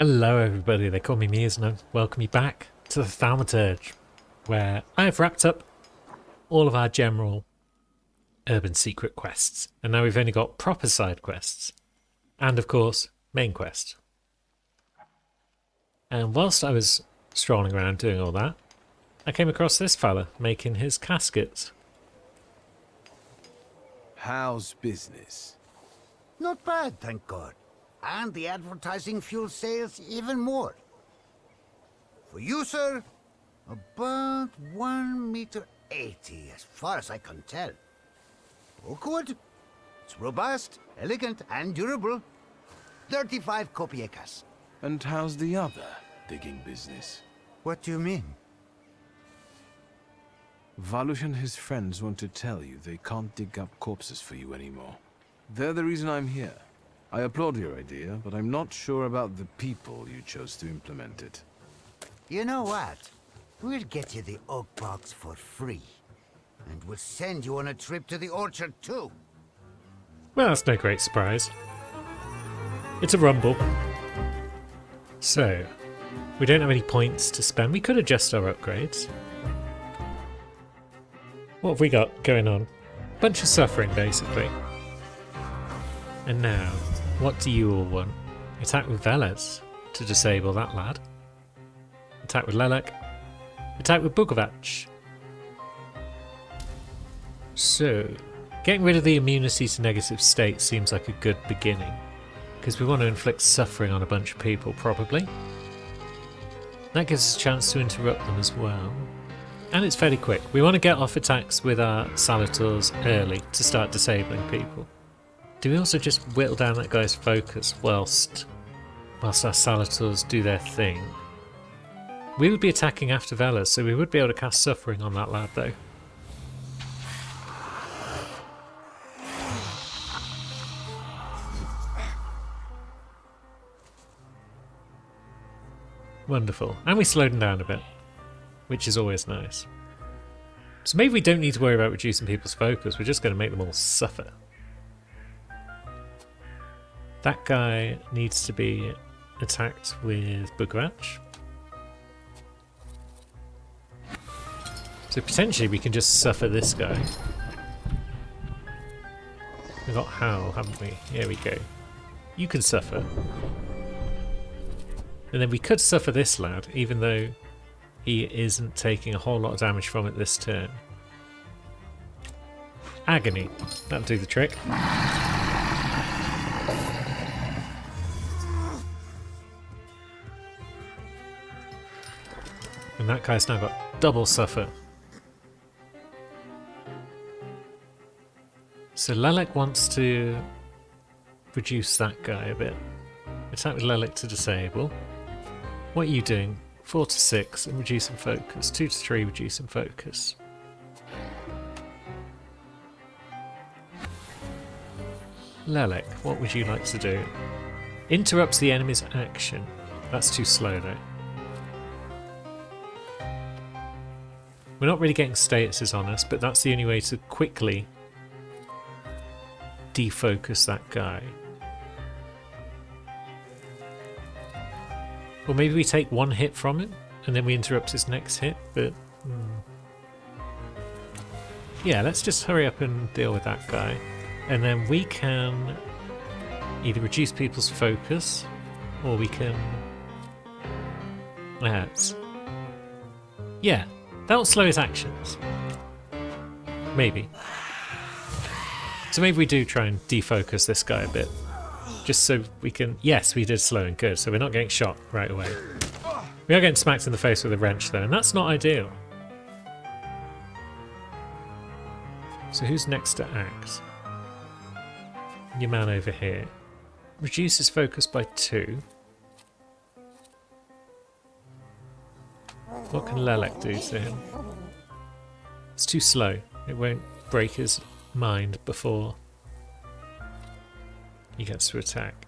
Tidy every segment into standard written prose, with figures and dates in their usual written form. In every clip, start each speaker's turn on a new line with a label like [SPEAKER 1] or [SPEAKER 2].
[SPEAKER 1] Hello everybody, they call me Muse and I welcome you back to the Thaumaturge, where I have wrapped up all of our general urban secret quests, and now we've only got proper side quests, and of course, main quest. And whilst I was strolling around doing all that, I came across this fella making his caskets.
[SPEAKER 2] How's business?
[SPEAKER 3] Not bad, thank God. And the advertising fuels sales even more. For you, sir, about 1 meter 80, as far as I can tell. Oakwood. It's robust, elegant, and durable. 35 kopiekas.
[SPEAKER 2] And how's the other digging business?
[SPEAKER 3] What do you mean?
[SPEAKER 2] Valush and his friends want to tell you they can't dig up corpses for you anymore. They're the reason I'm here. I applaud your idea, but I'm not sure about the people you chose to implement it.
[SPEAKER 3] You know what? We'll get you the oak box for free. And we'll send you on a trip to the orchard, too.
[SPEAKER 1] Well, that's no great surprise. It's a rumble. So, we don't have any points to spend. We could adjust our upgrades. What have we got going on? Bunch of suffering, basically. And now, what do you all want? Attack with Veles to disable that lad. Attack with Lelek. Attack with Bukovac. So, getting rid of the immunity to negative states seems like a good beginning. Because we want to inflict suffering on a bunch of people, probably. That gives us a chance to interrupt them as well. And it's fairly quick. We want to get off attacks with our Salators early to start disabling people. Do we also just whittle down that guy's focus whilst our Salators do their thing? We would be attacking after Veles, so we would be able to cast Suffering on that lad though. Wonderful. And we slowed him down a bit, which is always nice. So maybe we don't need to worry about reducing people's focus, we're just going to make them all suffer. That guy needs to be attacked with Bukovac. So potentially we can just suffer this guy. We've got Howl, haven't we? Here we go. You can suffer. And then we could suffer this lad, even though he isn't taking a whole lot of damage from it this turn. Agony. That'll do the trick. And that guy's now got double suffer. So Lelek wants to reduce that guy a bit. Attack with Lelek to disable. What are you doing? 4 to 6 and reducing focus. 2 to 3 reducing focus. Lelek, what would you like to do? Interrupts the enemy's action. That's too slow though. We're not really getting statuses on us, but that's the only way to quickly defocus that guy. Or maybe we take one hit from him and then we interrupt his next hit, but yeah, let's just hurry up and deal with that guy. And then we can either reduce people's focus or we can yeah, that'll slow his actions. Maybe. So maybe we do try and defocus this guy a bit. Just so we can... Yes, we did slow and good, so we're not getting shot right away. We are getting smacked in the face with a wrench though, and that's not ideal. So who's next to act? Your man over here. Reduces focus by 2. What can Lelek do to him? It's too slow. It won't break his mind before he gets to attack.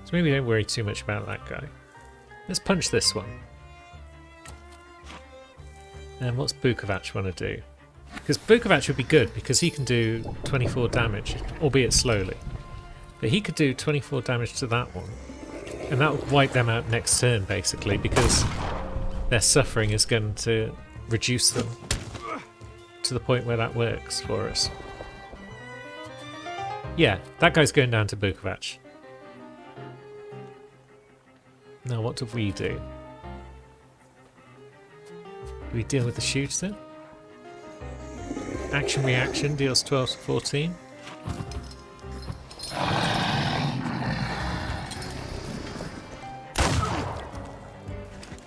[SPEAKER 1] So maybe don't worry too much about that guy. Let's punch this one. And what's Bukovac want to do? Because Bukovac would be good because he can do 24 damage, albeit slowly. But he could do 24 damage to that one. And that would wipe them out next turn, basically, because their suffering is going to reduce them to the point where that works for us. Yeah, that guy's going down to Bukovac. Now, what do we do? Do we deal with the shooter? Action reaction deals 12 to 14.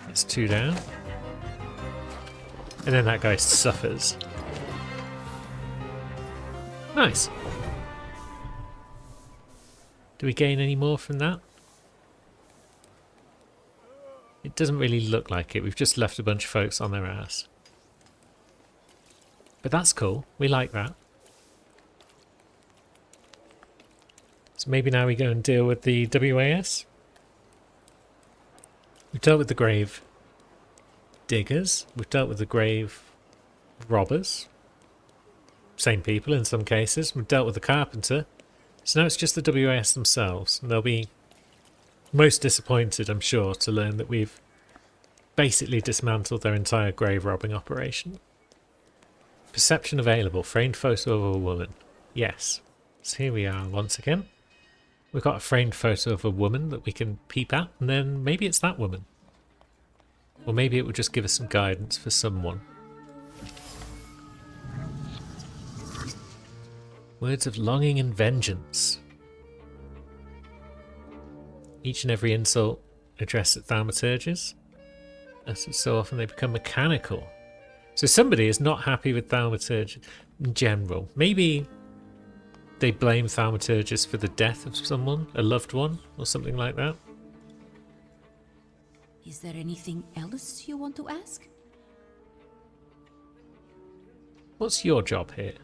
[SPEAKER 1] That's 2 down. And then that guy suffers. Nice. Do we gain any more from that? It doesn't really look like it. We've just left a bunch of folks on their ass. But that's cool. We like that. So maybe now we go and deal with the WAS. We've dealt with the grave diggers. We've dealt with the grave robbers. Same people in some cases. We've dealt with the carpenter. So now it's just the WAS themselves. And they'll be most disappointed, I'm sure, to learn that we've basically dismantled their entire grave robbing operation. Perception available. Framed photo of a woman. Yes. So here we are once again. We've got a framed photo of a woman that we can peep at, and then maybe it's that woman. Or maybe it will just give us some guidance for someone. Words of longing and vengeance. Each and every insult addressed at thaumaturges. As so often they become mechanical. So somebody is not happy with thaumaturgy in general. Maybe they blame thaumaturges for the death of someone, a loved one, or something like that.
[SPEAKER 4] Is there anything else you want to ask?
[SPEAKER 1] What's your job here?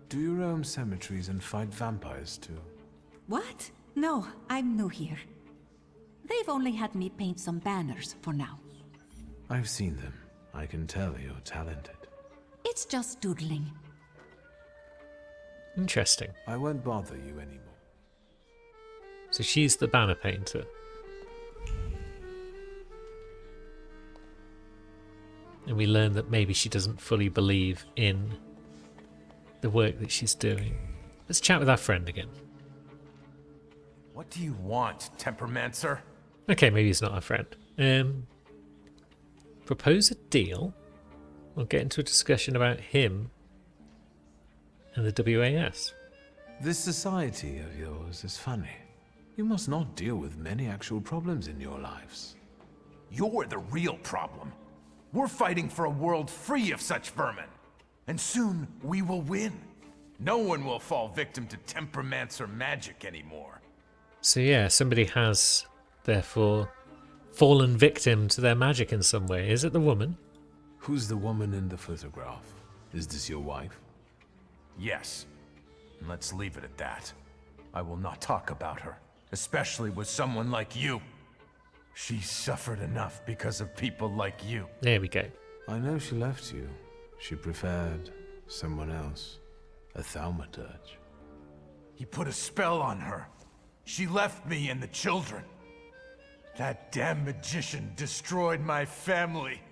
[SPEAKER 2] Do you roam cemeteries and fight vampires too?
[SPEAKER 4] What? No, I'm new here. They've only had me paint some banners for now.
[SPEAKER 2] I've seen them. I can tell you're talented.
[SPEAKER 4] It's just doodling.
[SPEAKER 1] Interesting.
[SPEAKER 2] I won't bother you anymore.
[SPEAKER 1] So she's the banner painter. And we learn that maybe she doesn't fully believe in the work that she's doing. Let's chat with our friend again.
[SPEAKER 5] What do you want, Tempermancer?
[SPEAKER 1] Okay, maybe he's not our friend. Propose a deal. We'll get into a discussion about him and the WAS.
[SPEAKER 2] This society of yours is funny. You must not deal with many actual problems in your lives.
[SPEAKER 5] You're the real problem. We're fighting for a world free of such vermin. And soon, we will win. No one will fall victim to Tempermancer magic anymore.
[SPEAKER 1] So yeah, somebody has, therefore, fallen victim to their magic in some way. Is it the woman?
[SPEAKER 2] Who's the woman in the photograph? Is this your wife?
[SPEAKER 5] Yes. And let's leave it at that. I will not talk about her, especially with someone like you. She suffered enough because of people like you.
[SPEAKER 1] There we go.
[SPEAKER 2] I know she left you. She preferred someone else. A thaumaturge.
[SPEAKER 5] He put a spell on her. She left me and the children. That damn magician destroyed my family.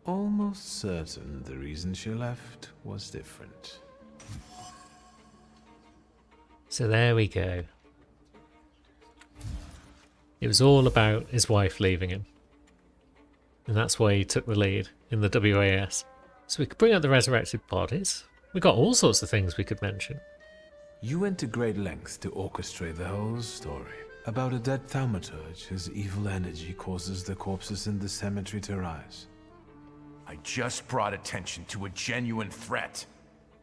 [SPEAKER 2] Almost certain the reason she left was different.
[SPEAKER 1] So there we go. It was all about his wife leaving him. And that's why he took the lead in the WAS. So we could bring out the resurrected bodies. We got all sorts of things we could mention.
[SPEAKER 2] You went to great lengths to orchestrate the whole story. About a dead thaumaturge whose evil energy causes the corpses in the cemetery to rise.
[SPEAKER 5] I just brought attention to a genuine threat.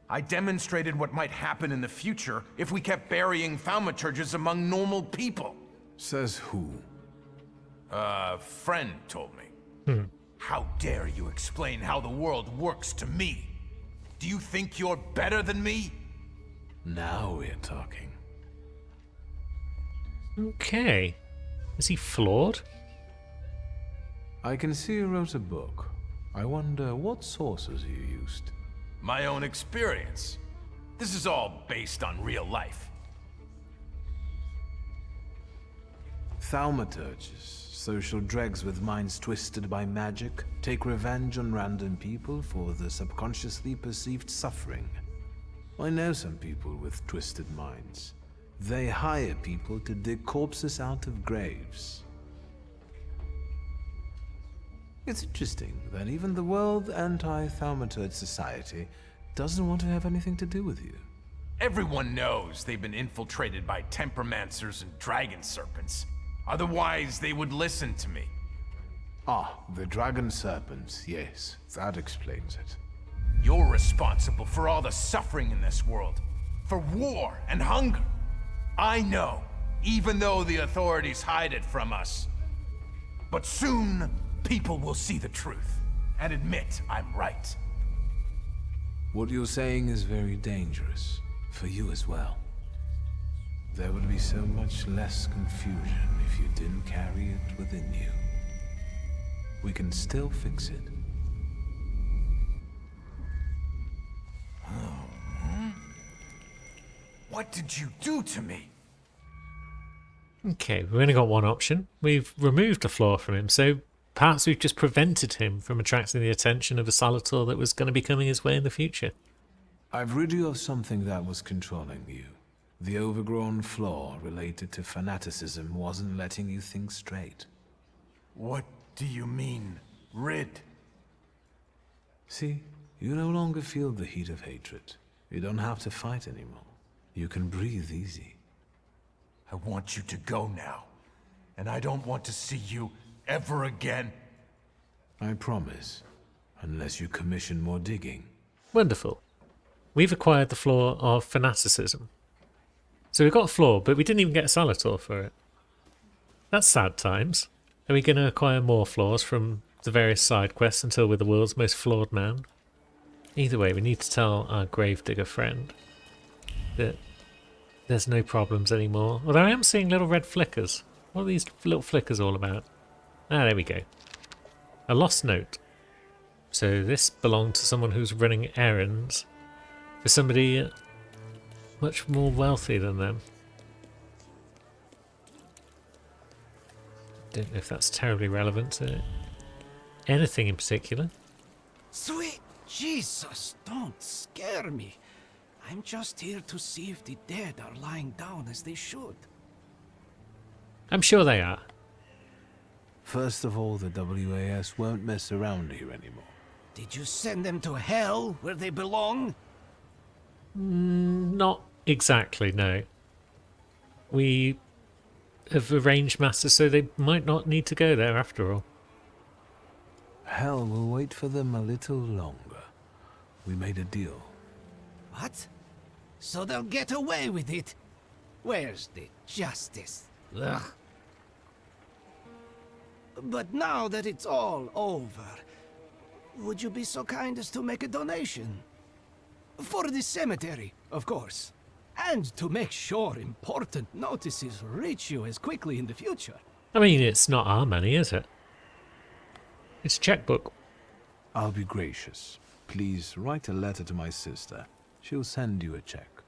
[SPEAKER 5] I demonstrated what might happen in the future if we kept burying thaumaturges among normal people.
[SPEAKER 2] Says who?
[SPEAKER 5] A friend told me. How dare you explain how the world works to me? Do you think you're better than me?
[SPEAKER 2] Now we're talking.
[SPEAKER 1] Okay. Is he flawed?
[SPEAKER 2] I can see you wrote a book. I wonder what sources you used.
[SPEAKER 5] My own experience. This is all based on real life.
[SPEAKER 2] Thaumaturges, social dregs with minds twisted by magic, take revenge on random people for the subconsciously perceived suffering. I know some people with twisted minds. They hire people to dig corpses out of graves. It's interesting that even the World Anti-Thaumaturge Society doesn't want to have anything to do with you.
[SPEAKER 5] Everyone knows they've been infiltrated by Temperamancers and Dragon Serpents. Otherwise, they would listen to me.
[SPEAKER 2] Ah, the Dragon Serpents, yes, that explains it.
[SPEAKER 5] You're responsible for all the suffering in this world. For war and hunger. I know, even though the authorities hide it from us. But soon, people will see the truth and admit I'm right.
[SPEAKER 2] What you're saying is very dangerous, for you as well. There would be so much less confusion if you didn't carry it within you. We can still fix it.
[SPEAKER 5] What did you do to me?
[SPEAKER 1] Okay, we've only got one option. We've removed a flaw from him, so perhaps we've just prevented him from attracting the attention of a Salator that was going to be coming his way in the future.
[SPEAKER 2] I've rid you of something that was controlling you. The overgrown flaw related to fanaticism wasn't letting you think straight.
[SPEAKER 5] What do you mean, rid?
[SPEAKER 2] See, you no longer feel the heat of hatred. You don't have to fight anymore. You can breathe easy.
[SPEAKER 5] I want you to go now. And I don't want to see you ever again.
[SPEAKER 2] I promise. Unless you commission more digging.
[SPEAKER 1] Wonderful. We've acquired the flaw of fanaticism. So we've got a flaw, but we didn't even get a Salator for it. That's sad times. Are we going to acquire more flaws from the various side quests until we're the world's most flawed man? Either way, we need to tell our gravedigger friend that there's no problems anymore. Although I am seeing little red flickers. What are these little flickers all about? Ah, there we go. A lost note. So this belonged to someone who's running errands for somebody much more wealthy than them. Don't know if that's terribly relevant to anything in particular.
[SPEAKER 6] Sweet Jesus, don't scare me. I'm just here to see if the dead are lying down as they should.
[SPEAKER 1] I'm sure they are.
[SPEAKER 2] First of all, the WAS won't mess around here anymore.
[SPEAKER 6] Did you send them to hell where they belong?
[SPEAKER 1] Not exactly, no. We have arranged matters so they might not need to go there after all.
[SPEAKER 2] Hell will wait for them a little longer. We made a deal.
[SPEAKER 6] What? So they'll get away with it? Where's the justice? Ugh. But now that it's all over, would you be so kind as to make a donation? For the cemetery, of course. And to make sure important notices reach you as quickly in the future.
[SPEAKER 1] I mean, it's not our money, is it? It's a checkbook.
[SPEAKER 2] I'll be gracious. Please write a letter to my sister. She'll send you a check.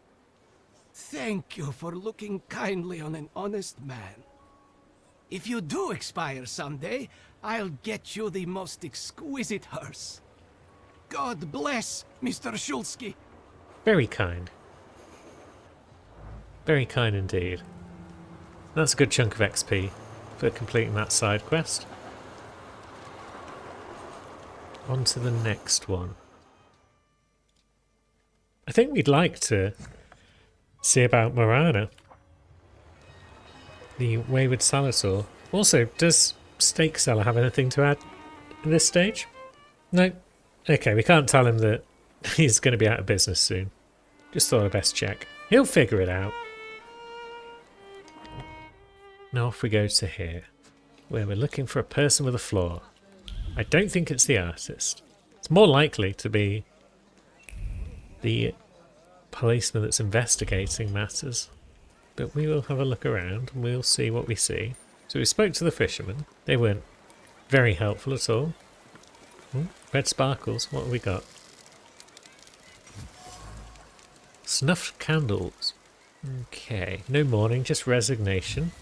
[SPEAKER 6] Thank you for looking kindly on an honest man. If you do expire someday, I'll get you the most exquisite hearse. God bless Mr. Shulsky.
[SPEAKER 1] Very kind. Very kind indeed. That's a good chunk of XP for completing that side quest. On to the next one. I think we'd like to see about Morana, the Wayward Salator. Also, does Steak Seller have anything to add at this stage? No. Okay, we can't tell him that he's going to be out of business soon. Just thought I'd best check. He'll figure it out. Now off we go to here, where we're looking for a person with a flaw. I don't think it's the artist. It's more likely to be the policeman that's investigating matters. But we will have a look around and we'll see what we see. So we spoke to the fishermen. They weren't very helpful at all. Ooh, red sparkles. What have we got? Snuffed candles. Okay, no mourning, just resignation.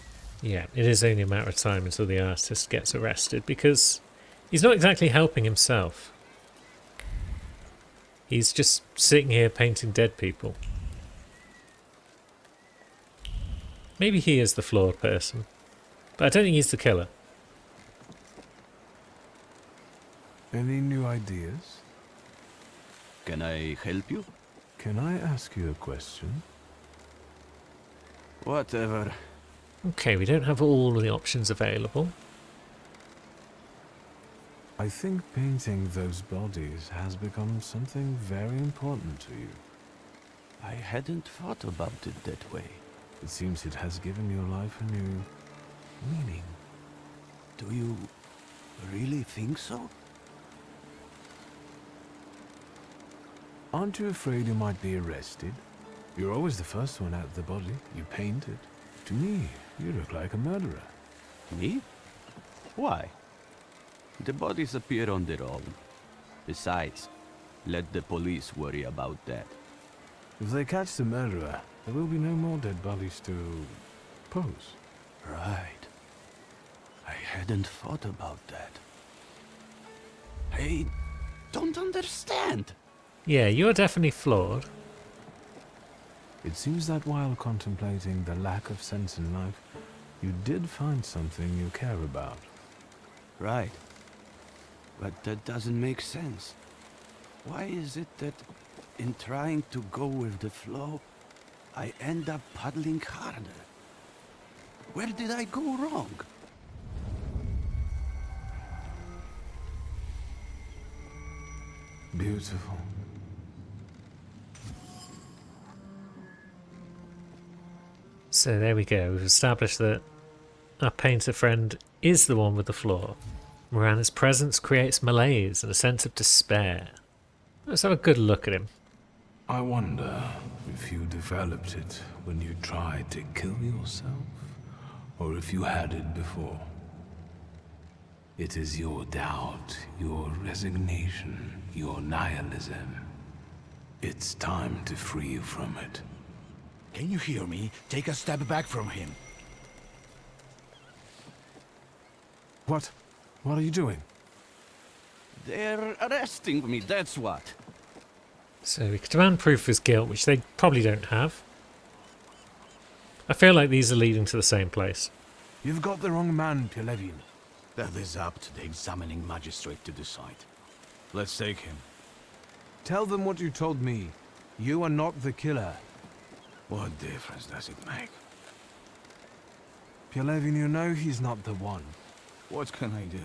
[SPEAKER 1] Yeah, it is only a matter of time until the artist gets arrested, because he's not exactly helping himself. He's just sitting here painting dead people. Maybe he is the flawed person, but I don't think he's the killer.
[SPEAKER 2] Any new ideas?
[SPEAKER 7] Can I help you?
[SPEAKER 2] Can I ask you a question?
[SPEAKER 7] Whatever.
[SPEAKER 1] Okay, we don't have all the options available.
[SPEAKER 2] I think painting those bodies has become something very important to you.
[SPEAKER 7] I hadn't thought about it that way.
[SPEAKER 2] It seems it has given your life a new meaning.
[SPEAKER 7] Do you really think so?
[SPEAKER 2] Aren't you afraid you might be arrested? You're always the first one out of the body. You painted. To me, you look like a murderer.
[SPEAKER 7] Me? Why? The bodies appear on their own. Besides, let the police worry about that.
[SPEAKER 2] If they catch the murderer, there will be no more dead bodies to pose.
[SPEAKER 7] Right. I hadn't thought about that. I don't understand.
[SPEAKER 1] Yeah, you're definitely flawed.
[SPEAKER 2] It seems that while contemplating the lack of sense in life, you did find something you care about.
[SPEAKER 7] Right. But that doesn't make sense. Why is it that in trying to go with the flow, I end up paddling harder? Where did I go wrong?
[SPEAKER 2] Beautiful.
[SPEAKER 1] So there we go. We've established that our painter friend is the one with the flaw. Mirana's presence creates malaise and a sense of despair. Let's have a good look at him.
[SPEAKER 2] I wonder if you developed it when you tried to kill yourself, or if you had it before. It is your doubt, your resignation, your nihilism. It's time to free you from it.
[SPEAKER 8] Can you hear me? Take a step back from him.
[SPEAKER 2] What? What are you doing?
[SPEAKER 7] They're arresting me, that's what.
[SPEAKER 1] So we could demand proof of his guilt, which they probably don't have. I feel like these are leading to the same place.
[SPEAKER 2] You've got the wrong man, Pelevin.
[SPEAKER 8] That is up to the examining magistrate to decide. Let's take him.
[SPEAKER 2] Tell them what you told me. You are not the killer.
[SPEAKER 8] What difference does it make?
[SPEAKER 2] Pelevin, you know he's not the one.
[SPEAKER 8] What can I do?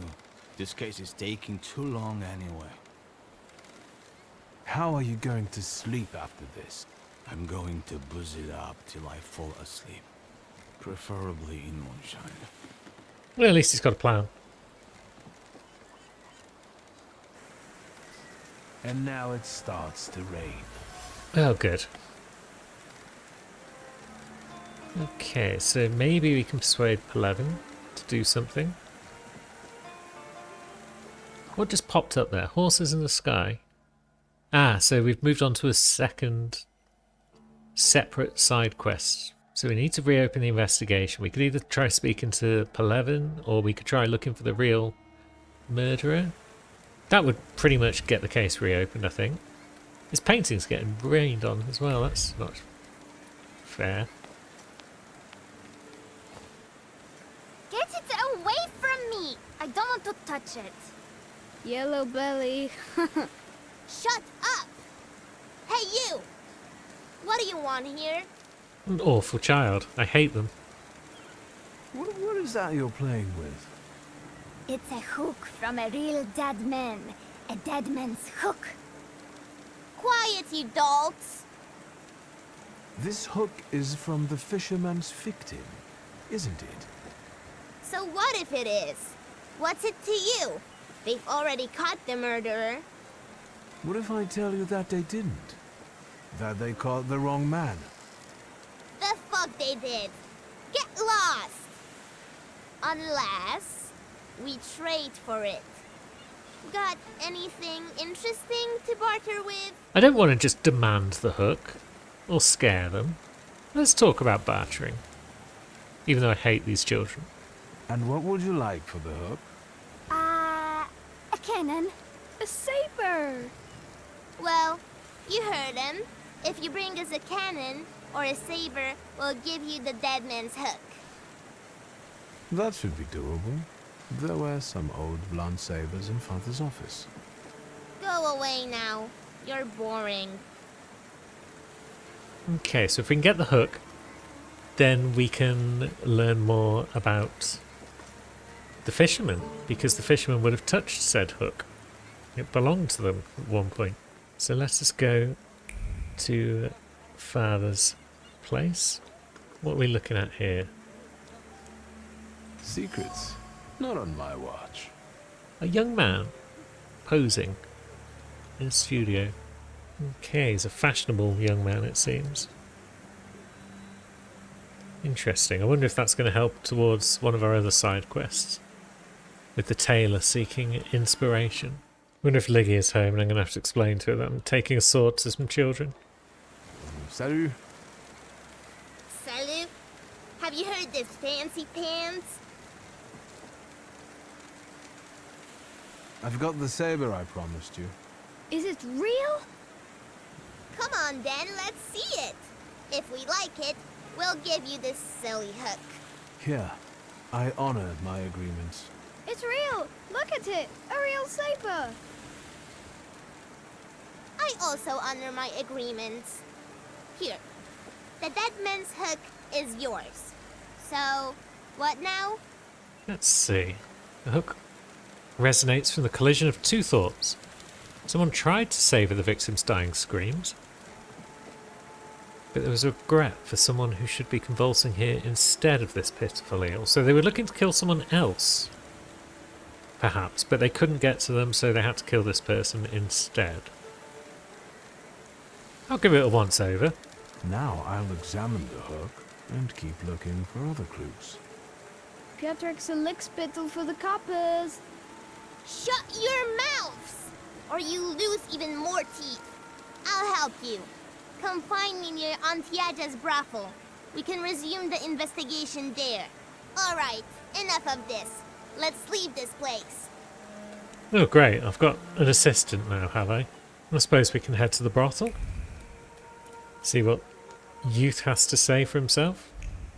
[SPEAKER 8] This case is taking too long anyway.
[SPEAKER 2] How are you going to sleep after this?
[SPEAKER 8] I'm going to booze it up till I fall asleep. Preferably in moonshine.
[SPEAKER 1] Well, at least he's got a plan.
[SPEAKER 2] And now it starts to rain.
[SPEAKER 1] Oh, good. Okay, so maybe we can persuade Pelevin to do something. What just popped up there? Horses in the sky. Ah, so we've moved on to a second separate side quest. So we need to reopen the investigation. We could either try speaking to Pelevin, or we could try looking for the real murderer. That would pretty much get the case reopened, I think. His painting's getting rained on as well. That's not fair.
[SPEAKER 9] Get it away from me! I don't want to touch it.
[SPEAKER 10] Yellow belly.
[SPEAKER 9] Shut up! Hey, you! What do you want here?
[SPEAKER 1] An awful child. I hate them.
[SPEAKER 2] What is that you're playing with?
[SPEAKER 9] It's a hook from a real dead man. A dead man's hook. Quiet, you dolts!
[SPEAKER 2] This hook is from the fisherman's victim, isn't it?
[SPEAKER 9] So what if it is? What's it to you? They've already caught the murderer.
[SPEAKER 2] What if I tell you that they didn't? That they caught the wrong man?
[SPEAKER 9] The fuck they did? Get lost! Unless we trade for it. Got anything interesting to barter with?
[SPEAKER 1] I don't want to just demand the hook or scare them. Let's talk about bartering. even though I hate these children.
[SPEAKER 2] And what would you like for the hook?
[SPEAKER 9] A cannon.
[SPEAKER 10] A saber!
[SPEAKER 9] Well, you heard him. If you bring us a cannon or a saber, we'll give you the dead man's hook.
[SPEAKER 2] That should be doable. There were some old blunt sabers in Father's office.
[SPEAKER 9] Go away now. You're boring.
[SPEAKER 1] Okay, so if we can get the hook, then we can learn more about the fisherman, because the fisherman would have touched said hook. It belonged to them at one point. So let us go to Father's place. What are we looking at here?
[SPEAKER 2] Secrets? Not on my watch.
[SPEAKER 1] A young man posing in a studio. Okay, he's a fashionable young man, it seems. Interesting. I wonder if that's going to help towards one of our other side quests, with the tailor seeking inspiration. I wonder if Liggy is home and I'm going to have to explain to her that I'm taking a sword to some children.
[SPEAKER 2] Salut.
[SPEAKER 9] Salut. Have you heard this fancy pants?
[SPEAKER 2] I've got the saber I promised you.
[SPEAKER 10] Is it real?
[SPEAKER 9] Come on then, let's see it. If we like it, we'll give you this silly hook.
[SPEAKER 2] Here, I honor my agreements.
[SPEAKER 10] It's real! Look at it! A real saber!
[SPEAKER 9] I also honor my agreements. Here, the dead man's hook is yours. So, what now?
[SPEAKER 1] Let's see. The hook resonates from the collision of two thoughts. Someone tried to savour the victim's dying screams, but there was regret for someone who should be convulsing here instead of this pitiful eel. So they were looking to kill someone else, perhaps, but they couldn't get to them, so they had to kill this person instead. I'll give it a once-over.
[SPEAKER 2] Now I'll examine the hook and keep looking for other clues.
[SPEAKER 10] Piotrek's a lickspittle for the coppers.
[SPEAKER 9] Shut your mouths, or you lose even more teeth. I'll help you. Come find me near Antiaja's brothel. We can resume the investigation there. All right, enough of this. Let's leave this place.
[SPEAKER 1] Oh great, I've got an assistant now, have I? I suppose we can head to the brothel. See what Youth has to say for himself.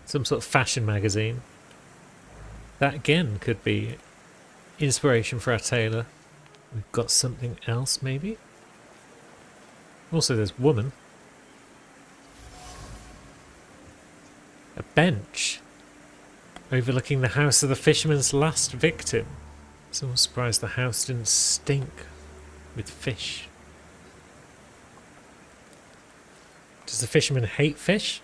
[SPEAKER 1] Some sort of fashion magazine. That again could be inspiration for our tailor. We've got something else maybe? Also there's woman. A bench overlooking the house of the fisherman's last victim. Someone's surprised the house didn't stink with fish. Does the fisherman hate fish?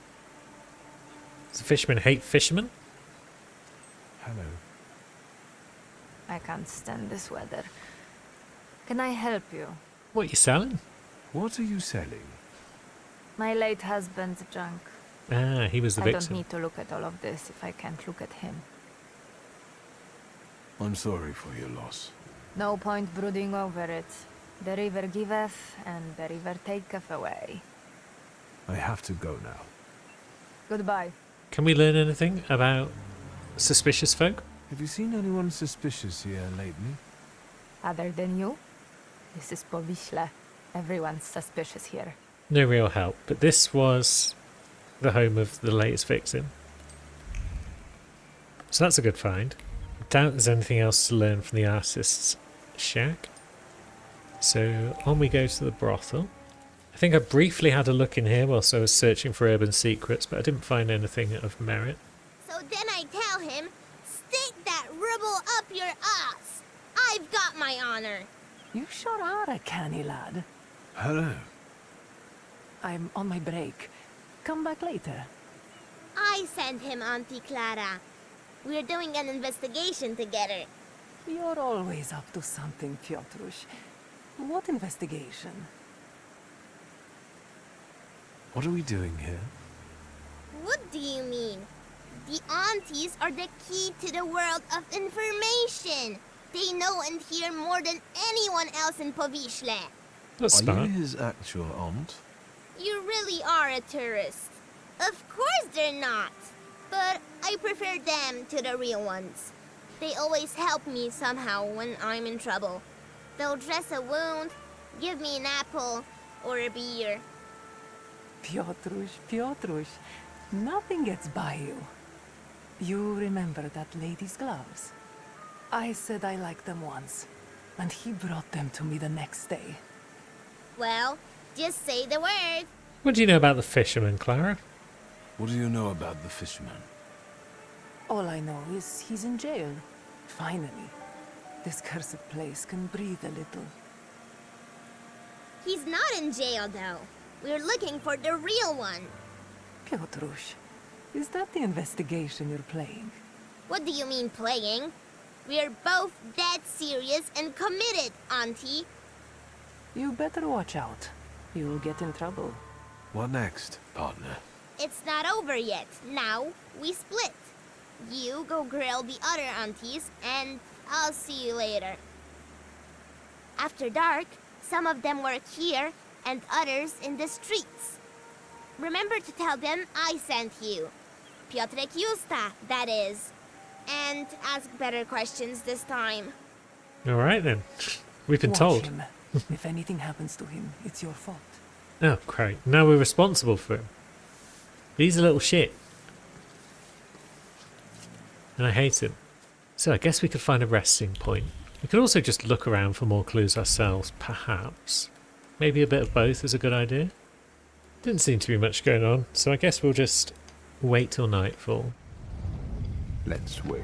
[SPEAKER 1] Does the fisherman hate fishermen?
[SPEAKER 2] Hello.
[SPEAKER 11] I can't stand this weather. Can I help you?
[SPEAKER 1] What are you selling?
[SPEAKER 2] What are you selling?
[SPEAKER 11] My late husband's junk.
[SPEAKER 1] Ah, he was the
[SPEAKER 11] I
[SPEAKER 1] victim.
[SPEAKER 11] don't need to look at all of this if I can't look at him.
[SPEAKER 2] I'm sorry for your loss.
[SPEAKER 11] No point brooding over it. The river giveth, and the river taketh away.
[SPEAKER 2] I have to go now.
[SPEAKER 11] Goodbye.
[SPEAKER 1] Can we learn anything about suspicious folk?
[SPEAKER 2] Have you seen anyone suspicious here lately?
[SPEAKER 11] Other than you? This is Powiśle. Everyone's suspicious here.
[SPEAKER 1] No real help, but this was the home of the latest victim. So that's a good find. I doubt there's anything else to learn from the artist's shack. So on we go to the brothel. I think I briefly had a look in here whilst I was searching for urban secrets, but I didn't find anything of merit.
[SPEAKER 9] So then I tell him, stick that rubble up your ass. I've got my honor.
[SPEAKER 12] You sure are a canny lad.
[SPEAKER 2] Hello.
[SPEAKER 12] I'm on my break. Come back later.
[SPEAKER 9] I sent him, Auntie Clara. We're doing an investigation together.
[SPEAKER 12] You're always up to something, Piotruś. What investigation?
[SPEAKER 2] What are we doing here?
[SPEAKER 9] What do you mean? The aunties are the key to the world of information. They know and hear more than anyone else in Powiśle.
[SPEAKER 1] That's
[SPEAKER 2] Are
[SPEAKER 1] smart.
[SPEAKER 2] you his actual aunt?
[SPEAKER 9] You really are a tourist. Of course they're not. but I prefer them to the real ones. They always help me somehow when I'm in trouble. They'll dress a wound, give me an apple, or a beer.
[SPEAKER 12] Piotrush, nothing gets by you. You remember that lady's gloves? I said I liked them once, and he brought them to me the next day.
[SPEAKER 9] Well, just say the word.
[SPEAKER 1] What do you know about the fisherman, Clara?
[SPEAKER 2] What do you know about the fisherman?
[SPEAKER 12] All I know is he's in jail. Finally. This cursed place can breathe a little.
[SPEAKER 9] He's not in jail, though. We're looking for the real one.
[SPEAKER 12] Piotrush, is that the investigation you're playing?
[SPEAKER 9] What do you mean, playing? We're both dead serious and committed, Auntie.
[SPEAKER 12] You better watch out. You'll get in trouble.
[SPEAKER 2] What next, partner?
[SPEAKER 9] It's not over yet. Now, we split. You go grill the other aunties, and I'll see you later. After dark, some of them work here, and others in the streets. Remember to tell them I sent you. Piotrek Justa, that is. And ask better questions this time.
[SPEAKER 1] All right, then. We've been
[SPEAKER 12] Watch
[SPEAKER 1] told.
[SPEAKER 12] him. If anything happens to him, it's your fault.
[SPEAKER 1] Oh, great. Now we're responsible for him. He's a little shit. And I hate him. So I guess we could find a resting point. We could also just look around for more clues ourselves, perhaps. Maybe a bit of both is a good idea. Didn't seem to be much going on, so I guess we'll just wait till nightfall.
[SPEAKER 2] Let's wait.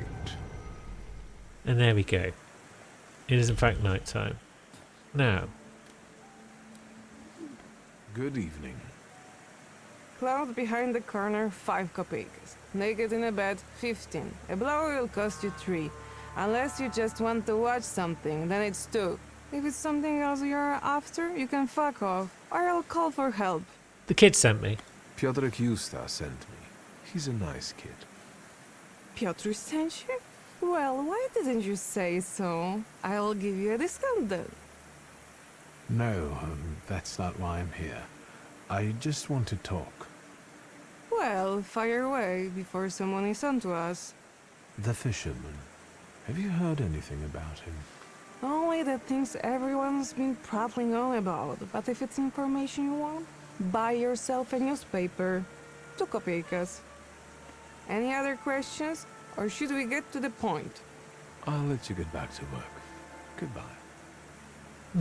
[SPEAKER 1] And there we go. It is in fact night time. Now.
[SPEAKER 2] Good evening.
[SPEAKER 13] Cloud behind the corner, 5 kopecks. Naked in a bed, 15. A blow will cost you 3. Unless you just want to watch something, then it's 2. If it's something else you're after, you can fuck off, or I'll call for help.
[SPEAKER 1] The kid sent me.
[SPEAKER 2] Piotrek Justa sent me. He's a nice kid.
[SPEAKER 13] Piotr sent you? Well, why didn't you say so? I'll give you a discount then.
[SPEAKER 2] No, that's not why I'm here. I just want to talk.
[SPEAKER 13] Well, fire away before someone is onto us.
[SPEAKER 2] The fisherman. Have you heard anything about him?
[SPEAKER 13] Only the things everyone's been prattling on about, but if it's information you want, buy yourself a newspaper. 2 kopeckas. Any other questions, or should we get to the point?
[SPEAKER 2] I'll let you get back to work. Goodbye.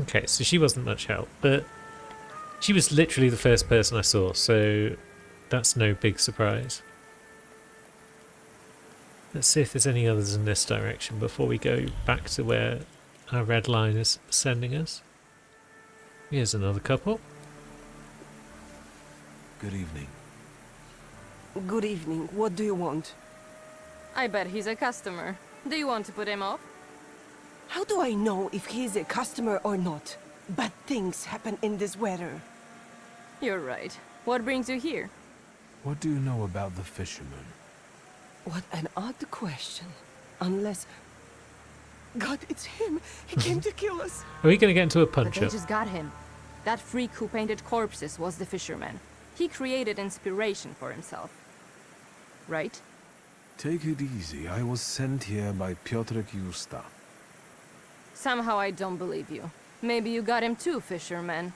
[SPEAKER 1] Okay, so she wasn't much help, but she was literally the first person I saw, so that's no big surprise. Let's see if there's any others in this direction before we go back to where our red line is sending us. Here's another couple.
[SPEAKER 2] Good evening.
[SPEAKER 14] Good evening. What do you want?
[SPEAKER 15] I bet he's a customer. Do you want to put him off?
[SPEAKER 14] How do I know if he's a customer or not? Bad things happen in this weather.
[SPEAKER 15] You're right. What brings you here?
[SPEAKER 2] What do you know about the fisherman?
[SPEAKER 14] What an odd question. Unless... God, it's him! He came to kill us!
[SPEAKER 1] Are we going to get into a
[SPEAKER 15] But
[SPEAKER 1] punch
[SPEAKER 15] they
[SPEAKER 1] up?
[SPEAKER 15] just got him. That freak who painted corpses was the fisherman. He created inspiration for himself. Right?
[SPEAKER 2] Take it easy. I was sent here by Piotrek Justa.
[SPEAKER 15] Somehow I don't believe you. Maybe you got him too, fisherman.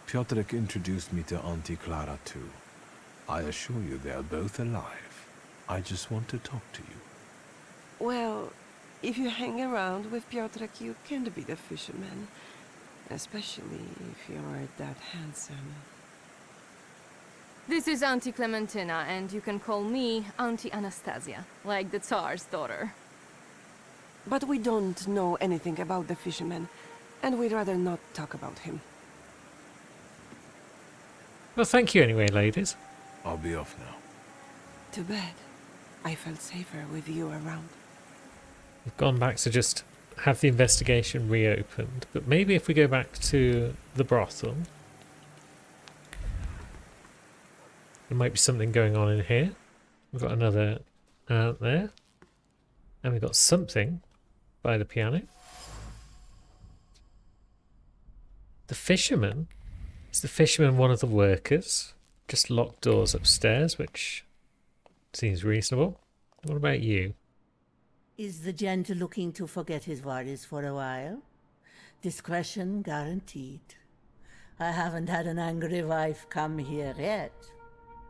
[SPEAKER 2] Piotrek introduced me to Auntie Clara too. I assure you they are both alive. I just want to talk to you.
[SPEAKER 14] Well, if you hang around with Piotrek, you can't be the fisherman. Especially if you're that handsome.
[SPEAKER 15] This is Auntie Clementina, and you can call me Auntie Anastasia, like the Tsar's daughter.
[SPEAKER 14] But we don't know anything about the fisherman, and we'd rather not talk about him.
[SPEAKER 1] Well, thank you anyway, ladies.
[SPEAKER 2] I'll be off now.
[SPEAKER 14] Too bad. I felt safer with you around.
[SPEAKER 1] We've gone back to just have the investigation reopened, but maybe if we go back to the brothel, there might be something going on in here. We've got another out there, and we've got something by the piano. The fisherman? Is the fisherman one of the workers? Just locked doors upstairs, which Seems reasonable. What about you?
[SPEAKER 16] Is the gent looking to forget his worries for a while? Discretion guaranteed. I haven't had an angry wife come here yet.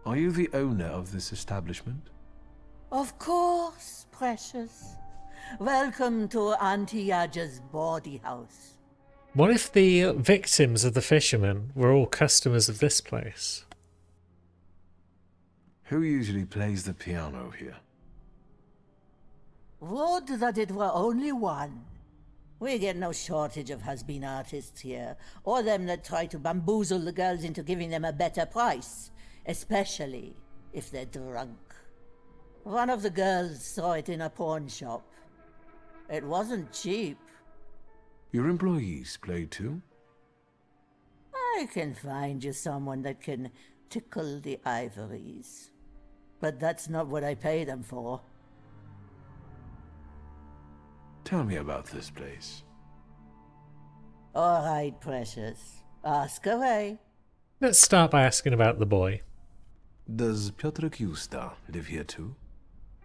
[SPEAKER 2] Are you the owner of this establishment?
[SPEAKER 16] Of course, precious. Welcome to Auntie Yaja's bawdy house.
[SPEAKER 1] What if the victims of the fishermen were all customers of this place?
[SPEAKER 2] Who usually plays the piano here?
[SPEAKER 16] Would that it were only one. We get no shortage of has-been artists here, or them that try to bamboozle the girls into giving them a better price, especially if they're drunk. One of the girls saw it in a pawn shop. It wasn't cheap.
[SPEAKER 2] Your employees play too?
[SPEAKER 16] I can find you someone that can tickle the ivories. But that's not what I pay them for.
[SPEAKER 2] Tell me about this place.
[SPEAKER 16] All right, precious. Ask away.
[SPEAKER 1] Let's start by asking about the boy.
[SPEAKER 2] Does Piotrek Usta live here too?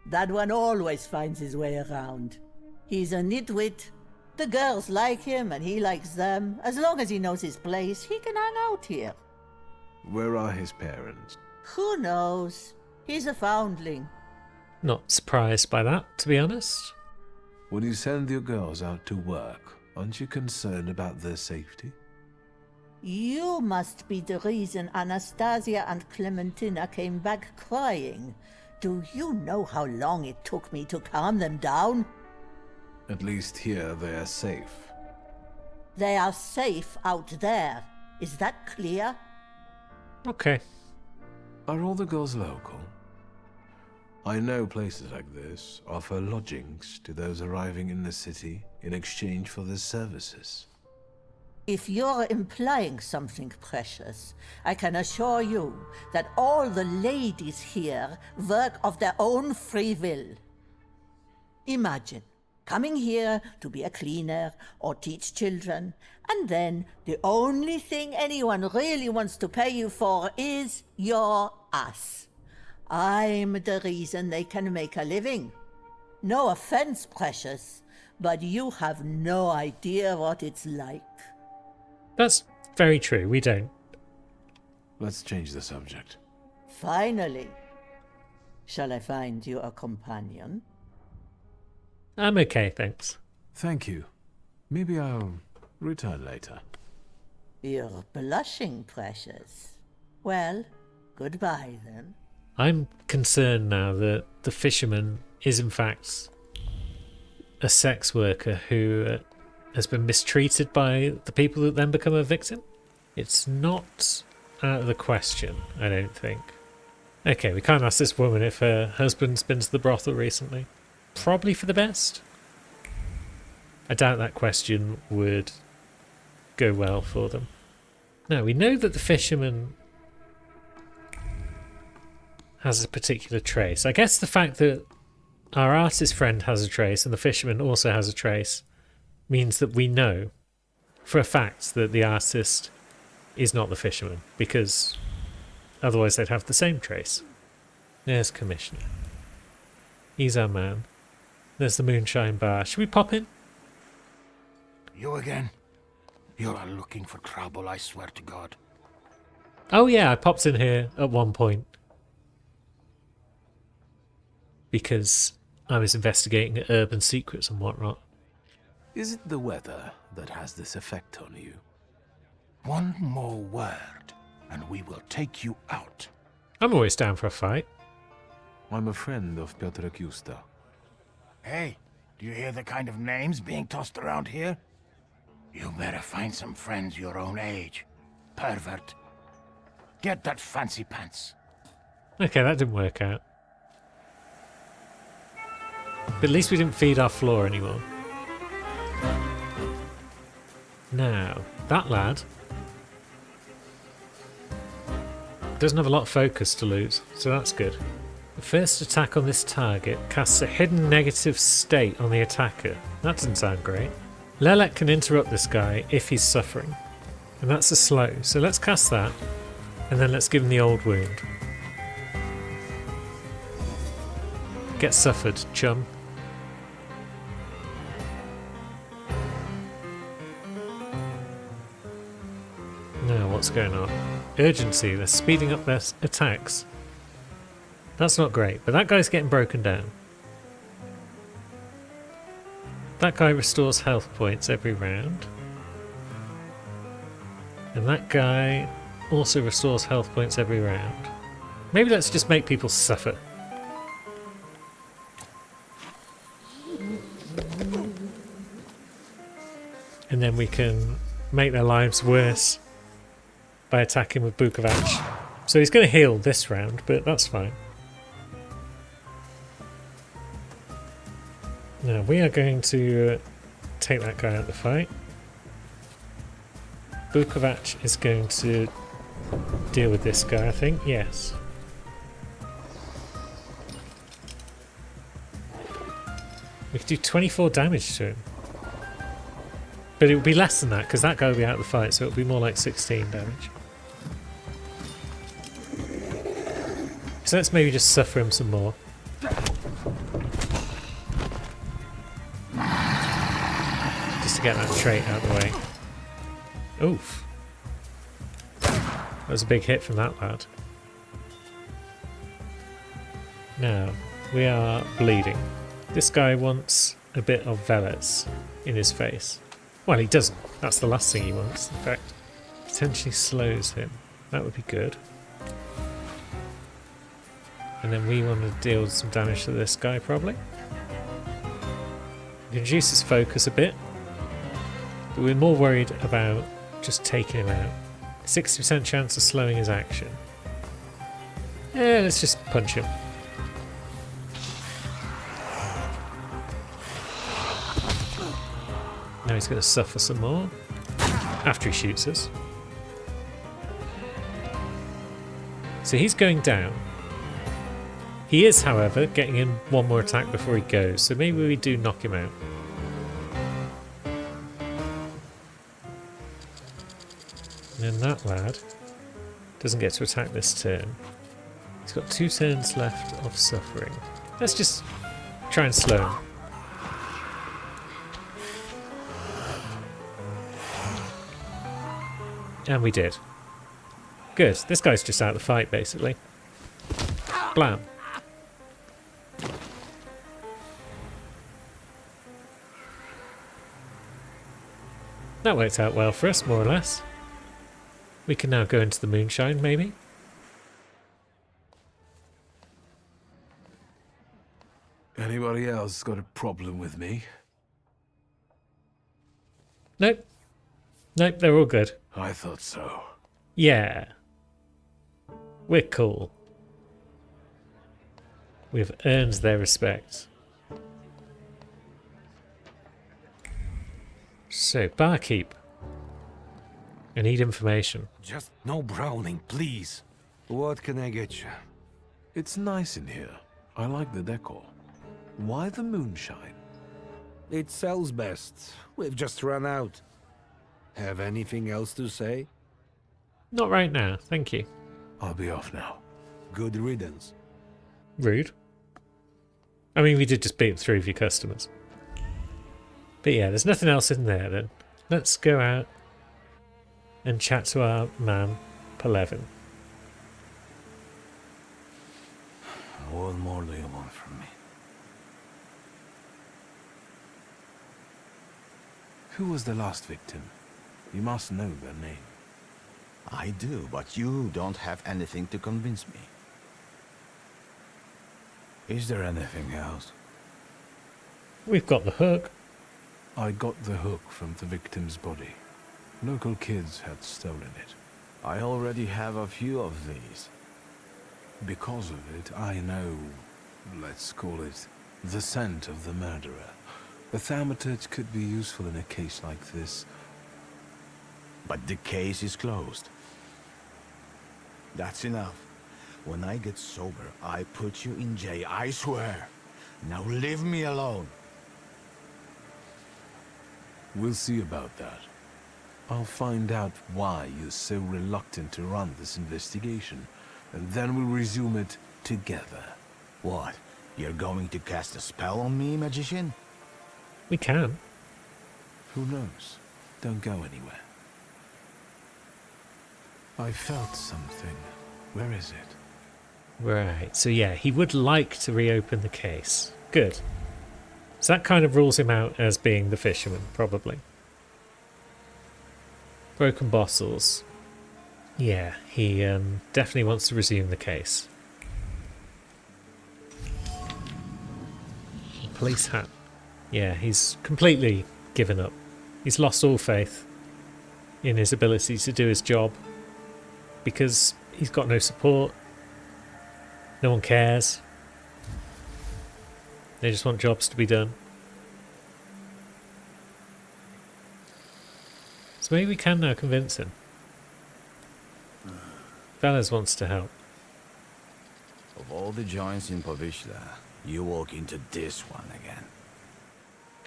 [SPEAKER 16] That one always finds his way around. He's a nitwit. The girls like him and he likes them. As long as he knows his place, he can hang out here.
[SPEAKER 2] Where are his parents?
[SPEAKER 16] Who knows? He's a foundling.
[SPEAKER 1] Not surprised by that, to be honest.
[SPEAKER 2] When you send your girls out to work, aren't you concerned about their safety?
[SPEAKER 16] You must be the reason Anastasia and Clementina came back crying. Do you know how long it took me to calm them down?
[SPEAKER 2] At least here they are safe.
[SPEAKER 16] They are safe out there. Is that clear?
[SPEAKER 1] Okay.
[SPEAKER 2] Are all the girls local? I know places like this offer lodgings to those arriving in the city in exchange for their services.
[SPEAKER 16] If you're implying something precious, I can assure you that all the ladies here work of their own free will. Imagine coming here to be a cleaner or teach children, and then the only thing anyone really wants to pay you for is your ass. I'm the reason they can make a living. No offense, precious, but you have no idea what it's like.
[SPEAKER 1] That's very true, we don't.
[SPEAKER 2] Let's change the subject.
[SPEAKER 16] Finally. Shall I find you a companion?
[SPEAKER 1] I'm okay, thanks.
[SPEAKER 2] Thank you. Maybe I'll return later.
[SPEAKER 16] You're blushing, precious. Well, goodbye then.
[SPEAKER 1] I'm concerned now that the fisherman is in fact a sex worker who has been mistreated by the people that then become a victim. It's not out of the question, I don't think. Okay, we can't ask this woman if her husband's been to the brothel recently. Probably for the best. I doubt that question would go well for them. Now, we know that the fisherman has a particular trace. I guess the fact that our artist friend has a trace and the fisherman also has a trace means that we know for a fact that the artist is not the fisherman, because otherwise they'd have the same trace. There's Commissioner. He's our man. There's the Moonshine Bar. Should we pop in?
[SPEAKER 3] You again? You're looking for trouble, I swear to God.
[SPEAKER 1] Oh yeah, I popped in here at one point because I was investigating urban secrets and whatnot.
[SPEAKER 2] Is it the weather that has this effect on you?
[SPEAKER 3] One more word, and we will take you out.
[SPEAKER 1] I'm always down for a fight.
[SPEAKER 2] I'm a friend of Piotrek Usta.
[SPEAKER 3] Hey, do you hear the kind of names being tossed around here? You better find some friends your own age. Pervert. Get that fancy pants.
[SPEAKER 1] Okay, that didn't work out. But at least we didn't feed our floor anymore. Now, that lad doesn't have a lot of focus to lose, so that's good. The first attack on this target casts a hidden negative state on the attacker. That doesn't sound great. Lelek can interrupt this guy if he's suffering, and that's a slow, so let's cast that, and then let's give him the old wound. Get suffered, chum. Now, what's going on? Urgency. They're speeding up their attacks. That's not great, but that guy's getting broken down. That guy restores health points every round. And that guy also restores health points every round. Maybe let's just make people suffer. And then we can make their lives worse by attacking with Bukovac. So he's going to heal this round, but that's fine. Now we are going to take that guy out of the fight. Bukovac is going to deal with this guy, I think. Yes. We could do 24 damage to him. But it would be less than that, because that guy will be out of the fight, so it would be more like 16 damage. So let's maybe just suffer him some more. Just to get that trait out of the way. Oof. That was a big hit from that lad. Now, we are bleeding. This guy wants a bit of Velez in his face. Well, he doesn't. That's the last thing he wants, in fact. Potentially slows him. That would be good. And then we want to deal some damage to this guy, probably. We can reduce his focus a bit. But we're more worried about just taking him out. 60% chance of slowing his action. Yeah, let's just punch him. Now he's going to suffer some more after he shoots us. So he's going down. He is, however, getting in one more attack before he goes, so maybe we do knock him out. And then that lad doesn't get to attack this turn. He's got 2 turns left of suffering. Let's just try and slow him. And we did. Good. This guy's just out of the fight, basically. Blam. That worked out well for us, more or less. We can now go into the moonshine, maybe?
[SPEAKER 2] Anybody else got a problem with me?
[SPEAKER 1] Nope. Nope, they're all good.
[SPEAKER 2] I thought so.
[SPEAKER 1] Yeah. We're cool. We've earned their respect. So, barkeep. I need information.
[SPEAKER 7] Just no browning, please. What can I get you?
[SPEAKER 2] It's nice in here. I like the decor. Why the moonshine?
[SPEAKER 7] It sells best. We've just run out. Have anything else to say?
[SPEAKER 1] Not right now, thank you.
[SPEAKER 2] I'll be off now.
[SPEAKER 7] Good riddance.
[SPEAKER 1] Rude. I mean, we did just beat 3 of your customers. But yeah, there's nothing else in there then. Let's go out and chat to our man, Pelevin.
[SPEAKER 8] What more do you want from me?
[SPEAKER 2] Who was the last victim? You must know their name.
[SPEAKER 8] I do, but you don't have anything to convince me. Is there anything else?
[SPEAKER 1] We've got the hook.
[SPEAKER 2] I got the hook from the victim's body. Local kids had stolen it.
[SPEAKER 8] I already have a few of these.
[SPEAKER 2] Because of it, I know, let's call it, the scent of the murderer. A thaumaturge could be useful in a case like this.
[SPEAKER 8] But the case is closed. That's enough. When I get sober, I put you in jail, I swear. Now leave me alone.
[SPEAKER 2] We'll see about that. I'll find out why you're so reluctant to run this investigation, and then we'll resume it together.
[SPEAKER 8] What? You're going to cast a spell on me, magician?
[SPEAKER 1] We can.
[SPEAKER 2] Who knows? Don't go anywhere. I felt something. Where is it?
[SPEAKER 1] Right, so yeah, he would like to reopen the case. Good. So that kind of rules him out as being the fisherman, probably. Broken bottles. Yeah, he definitely wants to resume the case. Police hat. Yeah, he's completely given up. He's lost all faith in his ability to do his job because he's got no support. No one cares. They just want jobs to be done. So maybe we can now convince him. Veles wants to help.
[SPEAKER 8] Of all the joints in Povishla, you walk into this one again.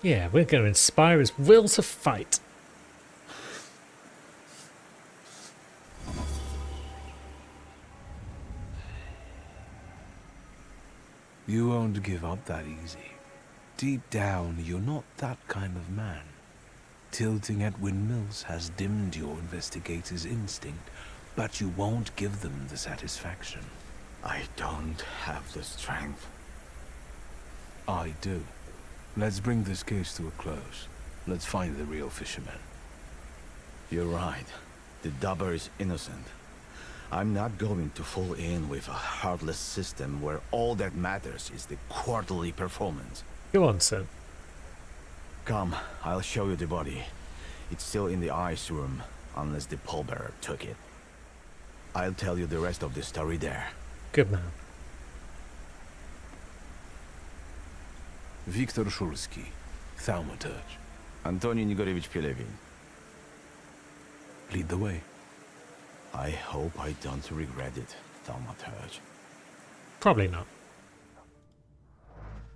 [SPEAKER 1] Yeah, we're going to inspire his will to fight.
[SPEAKER 2] You won't give up that easy. Deep down, you're not that kind of man. Tilting at windmills has dimmed your investigator's instinct, but you won't give them the satisfaction.
[SPEAKER 8] I don't have the strength.
[SPEAKER 2] I do. Let's bring this case to a close. Let's find the real fisherman.
[SPEAKER 8] You're right. The Dubber is innocent. I'm not going to fall in with a heartless system where all that matters is the quarterly performance.
[SPEAKER 1] Go on, son.
[SPEAKER 8] Come, I'll show you the body. It's still in the ice room, unless the pallbearer took it. I'll tell you the rest of the story there.
[SPEAKER 1] Good man.
[SPEAKER 2] Viktor Shulski, thaumaturge.
[SPEAKER 8] Antoni Nigorevich Pelevin.
[SPEAKER 2] Lead the way.
[SPEAKER 8] I hope I don't regret it, thaumaturge.
[SPEAKER 1] Probably not.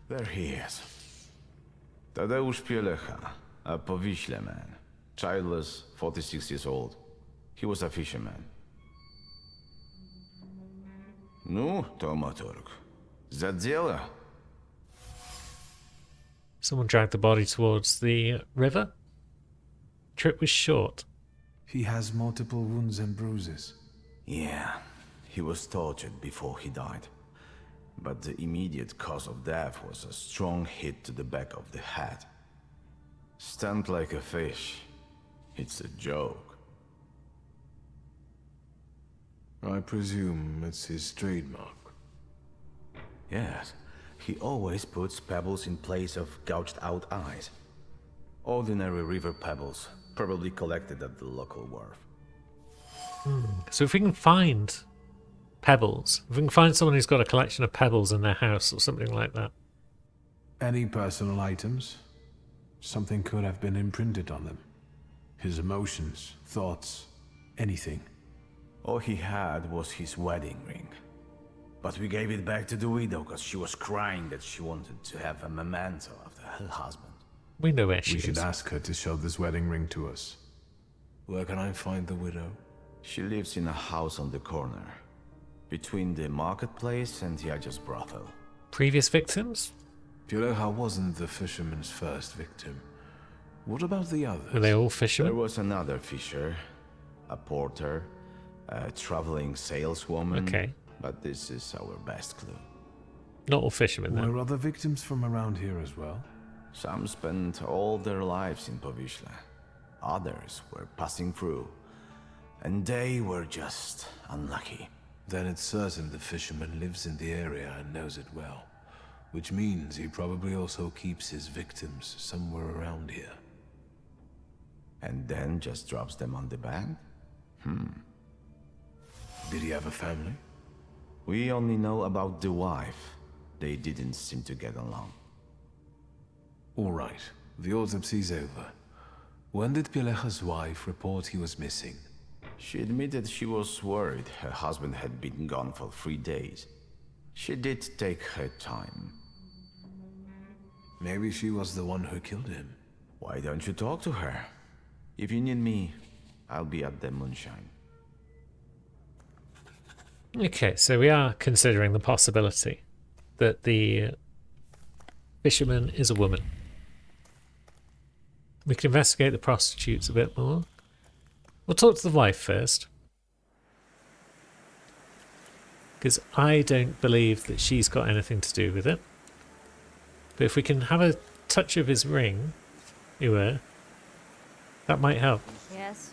[SPEAKER 8] There he is. Tadeusz Pielecha, a Powiśle man. Childless, 46 years old. He was a fisherman. Ну, thaumaturg. За дело.
[SPEAKER 1] Someone dragged the body towards the river. Trip was short.
[SPEAKER 2] He has multiple wounds and bruises.
[SPEAKER 8] Yeah, he was tortured before he died. But the immediate cause of death was a strong hit to the back of the head. Stunned like a fish. It's a joke.
[SPEAKER 2] I presume it's his trademark.
[SPEAKER 8] Yes, he always puts pebbles in place of gouged out eyes. Ordinary river pebbles, probably collected at the local wharf.
[SPEAKER 1] So if we can find pebbles, if we can find someone who's got a collection of pebbles in their house or something like that.
[SPEAKER 2] Any personal items? Something could have been imprinted on them. His emotions, thoughts, anything.
[SPEAKER 8] All he had was his wedding ring. But we gave it back to the widow because she was crying that she wanted to have a memento of her husband.
[SPEAKER 1] We know where she
[SPEAKER 2] is. We should ask her to show this wedding ring to us. Where can I find the widow?
[SPEAKER 8] She lives in a house on the corner, between the marketplace and Yaja's brothel.
[SPEAKER 1] Previous victims?
[SPEAKER 2] Pielecha wasn't the fisherman's first victim. What about the others?
[SPEAKER 1] Were they all fishermen?
[SPEAKER 8] There was another fisher, a porter, a traveling saleswoman.
[SPEAKER 1] Okay.
[SPEAKER 8] But this is our best clue.
[SPEAKER 1] Not all fishermen, then.
[SPEAKER 2] Were other victims from around here as well?
[SPEAKER 8] Some spent all their lives in Powiśle. Others were passing through. And they were just unlucky.
[SPEAKER 2] Then it's certain the fisherman lives in the area and knows it well. Which means he probably also keeps his victims somewhere around here.
[SPEAKER 8] And then just drops them on the bank?
[SPEAKER 2] Did he have a family?
[SPEAKER 8] We only know about the wife. They didn't seem to get along.
[SPEAKER 2] All right. The autopsy's over. When did Pielecha's wife report he was missing?
[SPEAKER 8] She admitted she was worried her husband had been gone for 3 days. She did take her time.
[SPEAKER 2] Maybe she was the one who killed him.
[SPEAKER 8] Why don't you talk to her? If you need me, I'll be at the Moonshine.
[SPEAKER 1] Okay, so we are considering the possibility that the Fisherman is a woman. We can investigate the prostitutes a bit more. We'll talk to the wife first. Because I don't believe that she's got anything to do with it. But if we can have a touch of his ring, that might help.
[SPEAKER 11] Yes.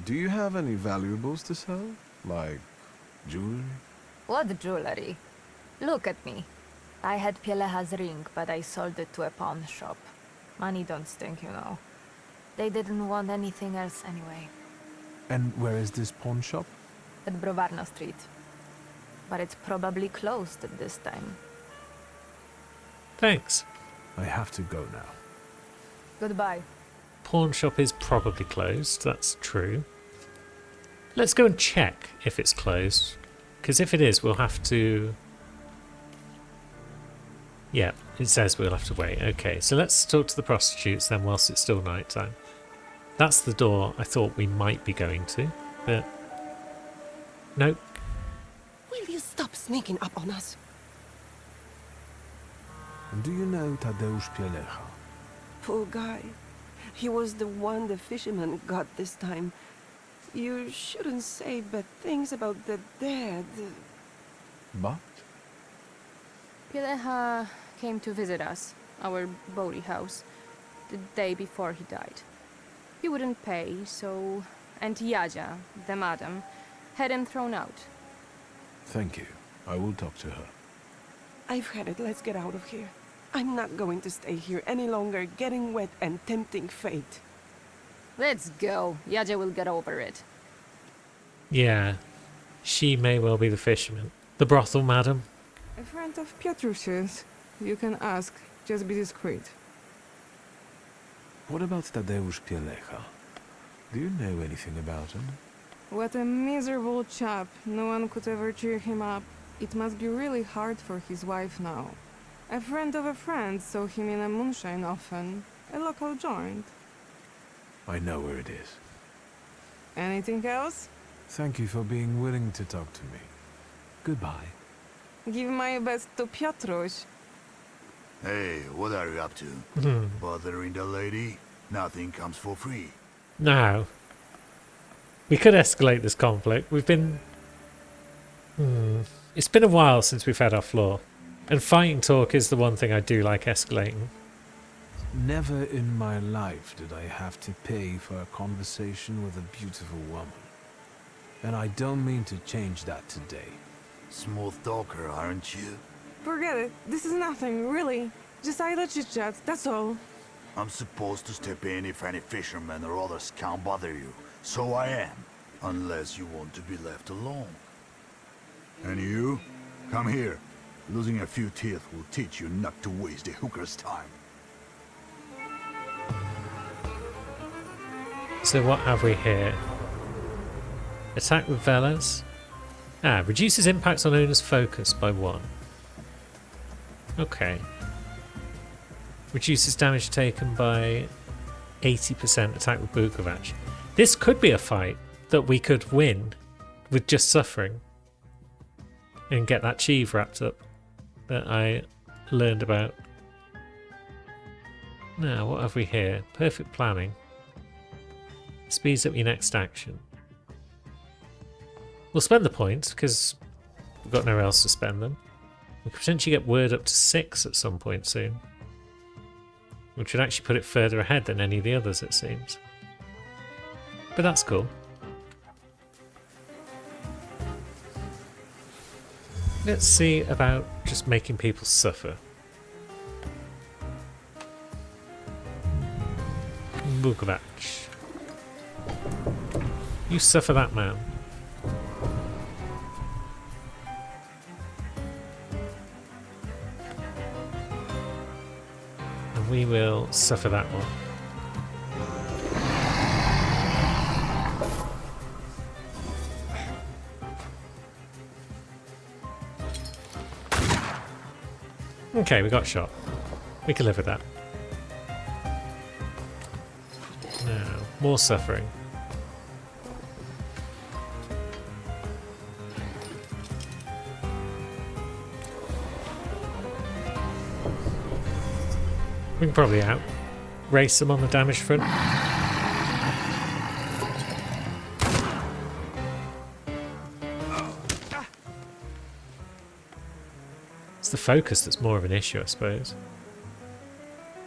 [SPEAKER 2] Do you have any valuables to sell? Like jewelry?
[SPEAKER 11] What jewelry? Look at me. I had Pieleha's ring, but I sold it to a pawn shop. Money don't stink, you know. They didn't want anything else anyway.
[SPEAKER 2] And where is this pawn shop?
[SPEAKER 11] At Brovarna Street. But it's probably closed at this time.
[SPEAKER 1] Thanks.
[SPEAKER 2] I have to go now.
[SPEAKER 11] Goodbye.
[SPEAKER 1] Pawn shop is probably closed, that's true. Let's go and check if it's closed. Because if it is, we'll have to... Yeah, it says we'll have to wait. Okay, so let's talk to the prostitutes then whilst it's still night time. That's the door I thought we might be going to, but... Nope.
[SPEAKER 14] Will you stop sneaking up on us?
[SPEAKER 2] Do you know Tadeusz Pielecha?
[SPEAKER 14] Poor guy. He was the one the fisherman got this time. You shouldn't say bad things about the dead.
[SPEAKER 2] But?
[SPEAKER 15] Pielecha came to visit us, our boaty house, the day before he died. He wouldn't pay, so... And Jadzia, the madam, had him thrown out.
[SPEAKER 2] Thank you. I will talk to her.
[SPEAKER 14] I've had it. Let's get out of here. I'm not going to stay here any longer, getting wet and tempting fate.
[SPEAKER 15] Let's go. Jadzia will get over it.
[SPEAKER 1] Yeah, she may well be the fisherman. The brothel madam.
[SPEAKER 13] A friend of Piotrusius. You can ask. Just be discreet.
[SPEAKER 2] What about Tadeusz Pielecha? Do you know anything about him?
[SPEAKER 13] What a miserable chap. No one could ever cheer him up. It must be really hard for his wife now. A friend of a friend saw him in a moonshine often. A local joint.
[SPEAKER 2] I know where it is.
[SPEAKER 13] Anything else?
[SPEAKER 2] Thank you for being willing to talk to me. Goodbye.
[SPEAKER 13] Give my best to Piotruś.
[SPEAKER 17] Hey, what are you up to? Bothering the lady? Nothing comes for free.
[SPEAKER 1] Now, we could escalate this conflict. We've been... It's been a while since we've had our floor. And fighting talk is the one thing I do like escalating.
[SPEAKER 2] Never in my life did I have to pay for a conversation with a beautiful woman. And I don't mean to change that today.
[SPEAKER 17] Smooth talker, aren't you?
[SPEAKER 13] Forget it. This is nothing, really. Just idle chit-chat, that's all.
[SPEAKER 17] I'm supposed to step in if any fishermen or others can't bother you. So I am. Unless you want to be left alone. And you? Come here. Losing a few teeth will teach you not to waste a hooker's time.
[SPEAKER 1] So what have we here? Attack with Velas. Reduces impacts on owner's focus by 1. Okay. Reduces damage taken by 80%. Attack with Bukovac. This could be a fight that we could win with just suffering. And get that Chieve wrapped up that I learned about. Now, what have we here? Perfect planning. Speeds up your next action. We'll spend the points because we've got nowhere else to spend them. We could potentially get word up to 6 at some point soon. Which would actually put it further ahead than any of the others, it seems. But that's cool. Let's see about just making people suffer. Bukovac. You suffer that man. And we will suffer that one. Okay, we got shot. We can live with that. Now, more suffering. We can probably race them on the damage front. It's the focus that's more of an issue, I suppose.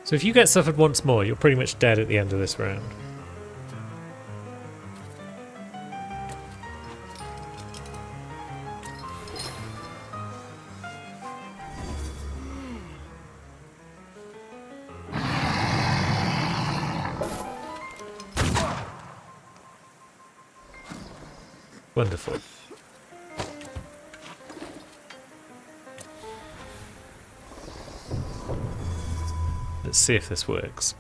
[SPEAKER 1] So if you get suffered once more, you're pretty much dead at the end of this round. Wonderful. Let's see if this works.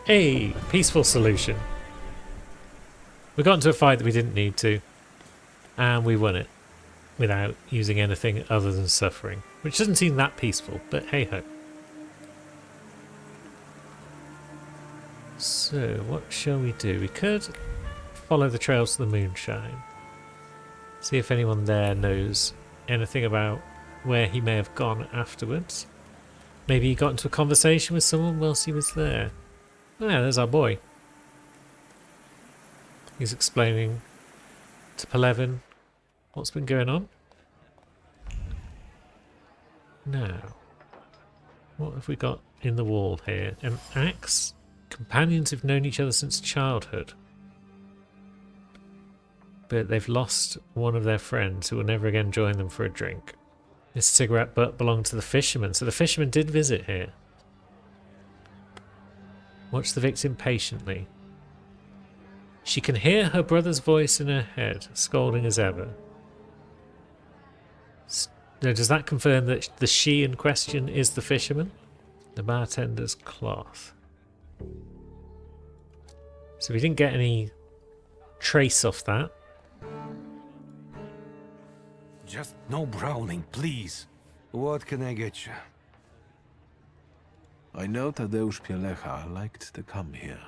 [SPEAKER 1] Hey, peaceful solution. We got into a fight that we didn't need to, and we won it without using anything other than suffering, which doesn't seem that peaceful, but hey ho. So, what shall we do? We could follow the trails to the moonshine. See if anyone there knows anything about where he may have gone afterwards. Maybe he got into a conversation with someone whilst he was there. Oh yeah, there's our boy. He's explaining to Pelevin what's been going on. Now, what have we got in the wall here? An axe? Companions who've known each other since childhood. But they've lost one of their friends who will never again join them for a drink. This cigarette butt belonged to the fisherman, so the fisherman did visit here. Watch the victim patiently. She can hear her brother's voice in her head, scolding as ever. Now, does that confirm that the she in question is the fisherman? The bartender's cloth. So we didn't get any trace off that.
[SPEAKER 7] Just no brawling, please. What can I get you?
[SPEAKER 2] I know Tadeusz Pielecha liked to come here.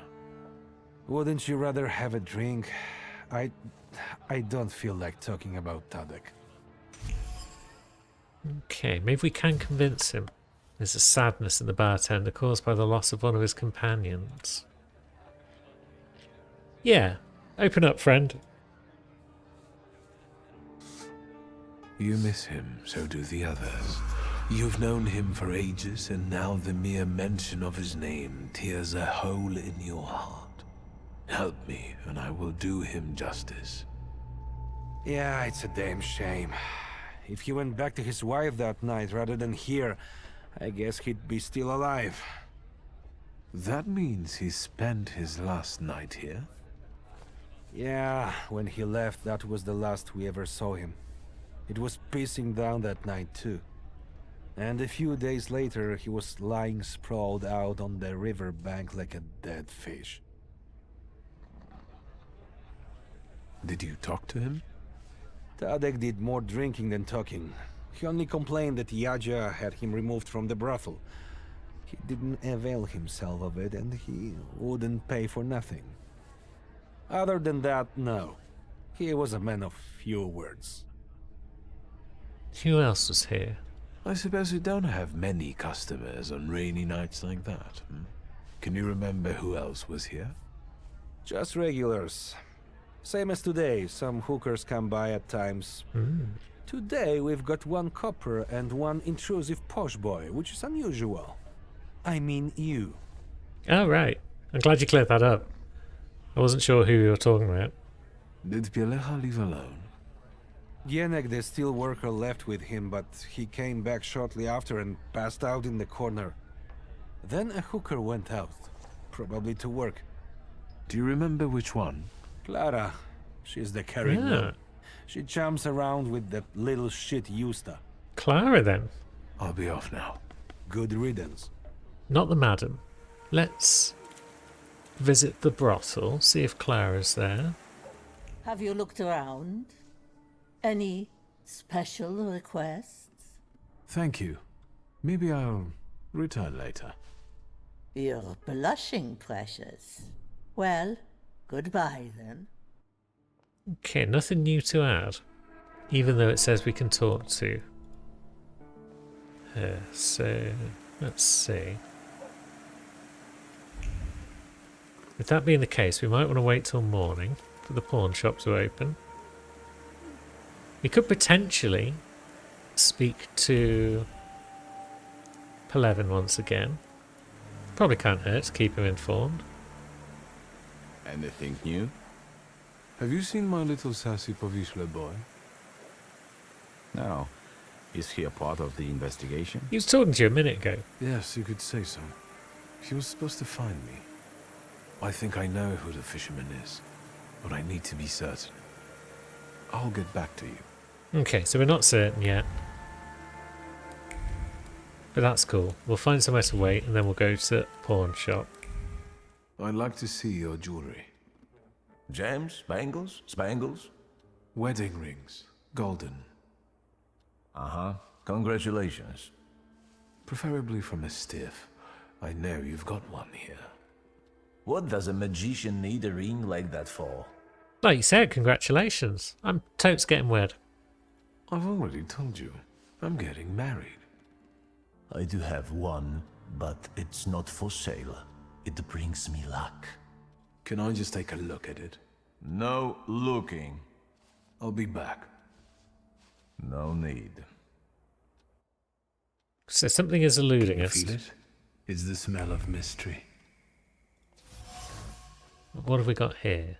[SPEAKER 7] Wouldn't you rather have a drink? I don't feel like talking about Tadek.
[SPEAKER 1] Okay, maybe we can convince him. There's a sadness in the bartender caused by the loss of one of his companions. Yeah, open up, friend.
[SPEAKER 2] You miss him, so do the others. You've known him for ages, and now the mere mention of his name tears a hole in your heart. Help me, and I will do him justice.
[SPEAKER 7] Yeah, it's a damn shame. If he went back to his wife that night rather than here, I guess he'd be still alive.
[SPEAKER 2] That means he spent his last night here?
[SPEAKER 7] Yeah, when he left, that was the last we ever saw him. It was pissing down that night too. And a few days later, he was lying sprawled out on the river bank like a dead fish.
[SPEAKER 2] Did you talk to him?
[SPEAKER 7] Tadek did more drinking than talking. He only complained that Yadzia had him removed from the brothel. He didn't avail himself of it, and he wouldn't pay for nothing. Other than that, no. He was a man of few words.
[SPEAKER 1] Who else was here?
[SPEAKER 2] I suppose you don't have many customers on rainy nights like that. Can you remember who else was here?
[SPEAKER 7] Just regulars. Same as today, some hookers come by at times. Today we've got one copper and one intrusive posh boy, which is unusual. I mean you.
[SPEAKER 1] Oh, right. I'm glad you cleared that up. I wasn't sure who you were talking about.
[SPEAKER 2] Did Pielecha leave alone?
[SPEAKER 7] Jenek, the steel worker, left with him, but he came back shortly after and passed out in the corner. Then a hooker went out, probably to work.
[SPEAKER 2] Do you remember which one?
[SPEAKER 7] Clara. She's the carrying one. She chumps around with that little shit Justa.
[SPEAKER 1] Clara, then?
[SPEAKER 2] I'll be off now.
[SPEAKER 7] Good riddance.
[SPEAKER 1] Not the madam. Let's visit the brothel, see if Clara's there.
[SPEAKER 16] Have you looked around? Any special requests?
[SPEAKER 2] Thank you. Maybe I'll return later.
[SPEAKER 16] You're blushing, precious. Well, Goodbye, then.
[SPEAKER 1] Okay, nothing new to add. Even though it says we can talk to her. So, let's see. With that being the case, we might want to wait till morning for the pawn shop to open. We could potentially speak to Pelevin once again. Probably can't hurt to keep him informed.
[SPEAKER 2] Anything new? Have you seen my little sassy Povishla boy?
[SPEAKER 8] No. Is he a part of the investigation?
[SPEAKER 1] He was talking to you a minute ago.
[SPEAKER 2] Yes, you could say so. He was supposed to find me. I think I know who the fisherman is, but I need to be certain. I'll get back to you.
[SPEAKER 1] Okay, so we're not certain yet. But that's cool. We'll find somewhere to wait and then we'll go to the pawn shop.
[SPEAKER 2] I'd like to see your jewelry.
[SPEAKER 8] Gems? Bangles? Spangles?
[SPEAKER 2] Wedding rings. Golden.
[SPEAKER 8] Uh-huh. Congratulations.
[SPEAKER 2] Preferably from a stiff. I know you've got one here.
[SPEAKER 8] What does a magician need a ring like that for?
[SPEAKER 1] Like you said, congratulations. I'm totes getting wed.
[SPEAKER 2] I've already told you. I'm getting married.
[SPEAKER 18] I do have one, but it's not for sale. It brings me luck.
[SPEAKER 2] Can I just take a look at it?
[SPEAKER 8] No looking.
[SPEAKER 2] I'll be back.
[SPEAKER 8] No need.
[SPEAKER 1] So something is eluding us.
[SPEAKER 2] Feel it? It's the smell of mystery.
[SPEAKER 1] What have we got here?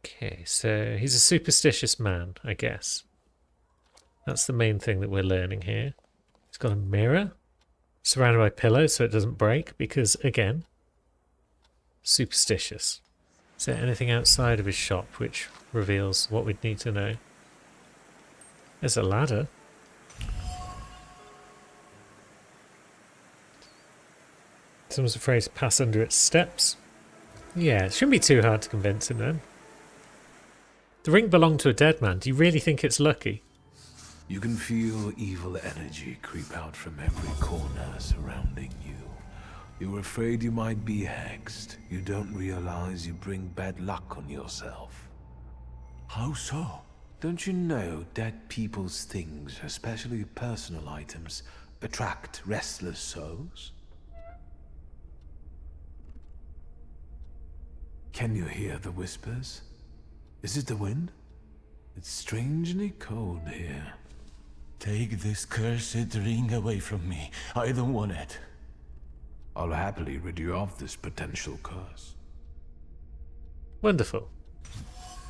[SPEAKER 1] Okay, so he's a superstitious man, I guess. That's the main thing that we're learning here. He's got a mirror surrounded by pillows so it doesn't break because, again, superstitious. Is there anything outside of his shop which reveals what we'd need to know? There's a ladder. Someone's afraid to pass under its steps. Yeah, it shouldn't be too hard to convince him then. The ring belonged to a dead man. Do you really think it's lucky?
[SPEAKER 2] You can feel evil energy creep out from every corner surrounding you. You're afraid you might be hexed. You don't realize you bring bad luck on yourself.
[SPEAKER 18] How so?
[SPEAKER 2] Don't you know dead people's things, especially personal items, attract restless souls? Can you hear the whispers? Is it the wind? It's strangely cold here.
[SPEAKER 18] Take this cursed ring away from me. I don't want it.
[SPEAKER 2] I'll happily rid you of this potential curse.
[SPEAKER 1] Wonderful.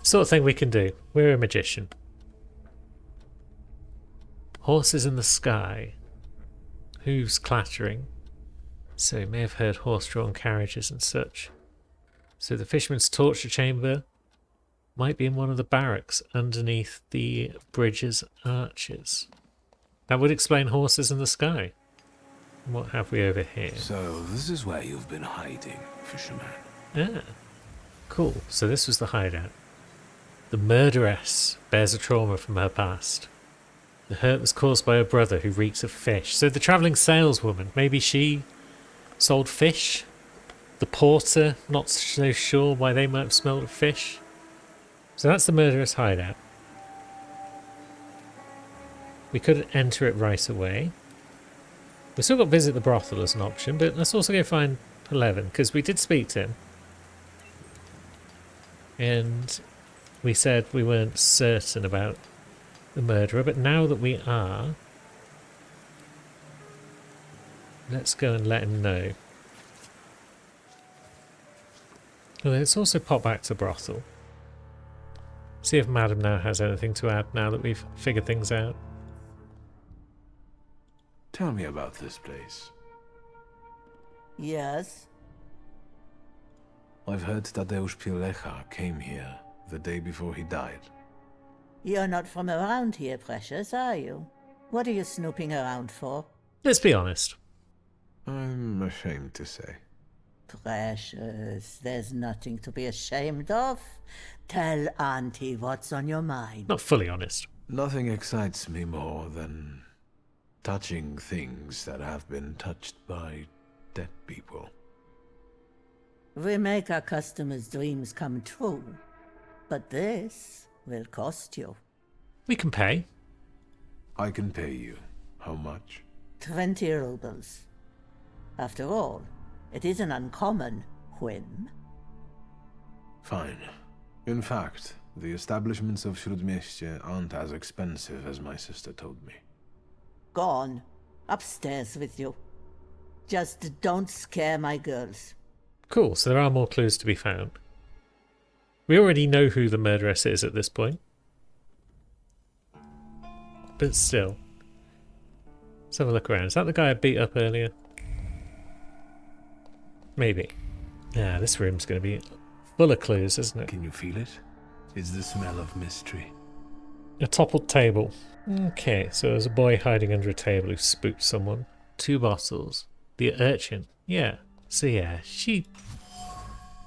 [SPEAKER 1] Sort of thing we can do. We're a magician. Horses in the sky. Hooves clattering. So you may have heard horse-drawn carriages and such. So the fisherman's torture chamber might be in one of the barracks underneath the bridge's arches. That would explain horses in the sky. What have we over here?
[SPEAKER 2] So this is where you've been hiding, fisherman.
[SPEAKER 1] Ah, cool. So this was the hideout. The murderess bears a trauma from her past. The hurt was caused by her brother who reeks of fish. So the travelling saleswoman, maybe she sold fish? The porter, not so sure why they might have smelled of fish. So that's the murderous hideout. We could enter it right away. We've still got visit the brothel as an option, but let's also go find Pelevin, because we did speak to him. And we said we weren't certain about the murderer, but now that we are, let's go and let him know. Well, let's also pop back to brothel. See if Madam now has anything to add now that we've figured things out.
[SPEAKER 2] Tell me about this place.
[SPEAKER 16] Yes?
[SPEAKER 2] I've heard Tadeusz Pilecha came here the day before he died.
[SPEAKER 16] You're not from around here, Precious, are you? What are you snooping around for?
[SPEAKER 1] Let's be honest.
[SPEAKER 2] I'm ashamed to say.
[SPEAKER 16] Precious, there's nothing to be ashamed of. Tell Auntie what's on your mind.
[SPEAKER 1] Not fully honest.
[SPEAKER 2] Nothing excites me more than touching things that have been touched by dead people.
[SPEAKER 16] We make our customers' dreams come true. But this will cost you.
[SPEAKER 1] We can pay.
[SPEAKER 2] I can pay you. How much?
[SPEAKER 16] 20 rubles. After all, it is an uncommon whim.
[SPEAKER 2] Fine. In fact, the establishments of Śródmieście aren't as expensive as my sister told me.
[SPEAKER 16] Go on. Upstairs with you. Just don't scare my girls.
[SPEAKER 1] Cool, so there are more clues to be found. We already know who the murderess is at this point. But still. Let's have a look around. Is that the guy I beat up earlier? Maybe. Yeah, this room's going to be full of clues, isn't it?
[SPEAKER 2] Can you feel it? It's the smell of mystery.
[SPEAKER 1] A toppled table. Okay, so there's a boy hiding under a table who spooked someone. 2 bottles. The urchin. Yeah. So yeah, she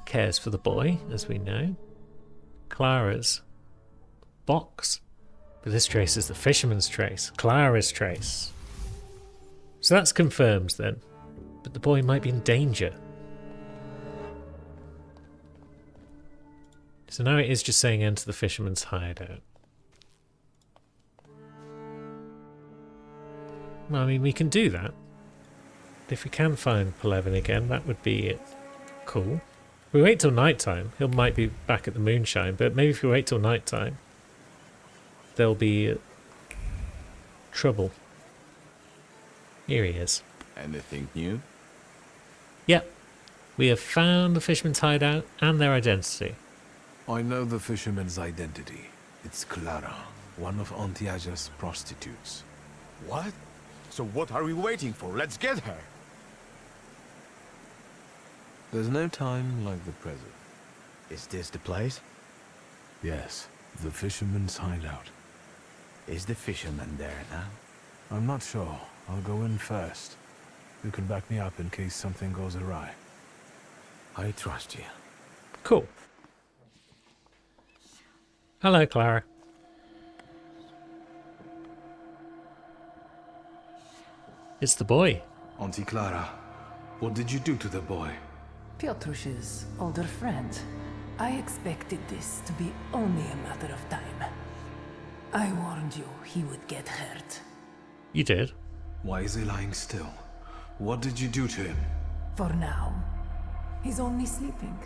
[SPEAKER 1] cares for the boy, as we know. Clara's box. But this trace is the fisherman's trace. Clara's trace. So that's confirmed then. But the boy might be in danger. So now it is just saying enter the fisherman's hideout. Well, I mean, we can do that. If we can find Pelevin again, that would be cool. If we wait till night time, he might be back at the moonshine, but maybe if we wait till night time, there'll be trouble. Here he is.
[SPEAKER 8] Anything new?
[SPEAKER 1] Yep. We have found the fisherman's hideout and their identity.
[SPEAKER 2] I know the fisherman's identity. It's Clara, one of Ontiaga's prostitutes.
[SPEAKER 19] What? So what are we waiting for? Let's get her!
[SPEAKER 2] There's no time like the present.
[SPEAKER 19] Is this the place?
[SPEAKER 2] Yes, the fisherman's hideout.
[SPEAKER 19] Is the fisherman there now?
[SPEAKER 2] I'm not sure. I'll go in first. You can back me up in case something goes awry.
[SPEAKER 19] I trust you.
[SPEAKER 1] Cool. Hello, Clara. It's the boy.
[SPEAKER 2] Auntie Clara, what did you do to the boy?
[SPEAKER 12] Piotrush's older friend. I expected this to be only a matter of time. I warned you he would get hurt.
[SPEAKER 1] You did?
[SPEAKER 2] Why is he lying still? What did you do to him?
[SPEAKER 12] For now, he's only sleeping.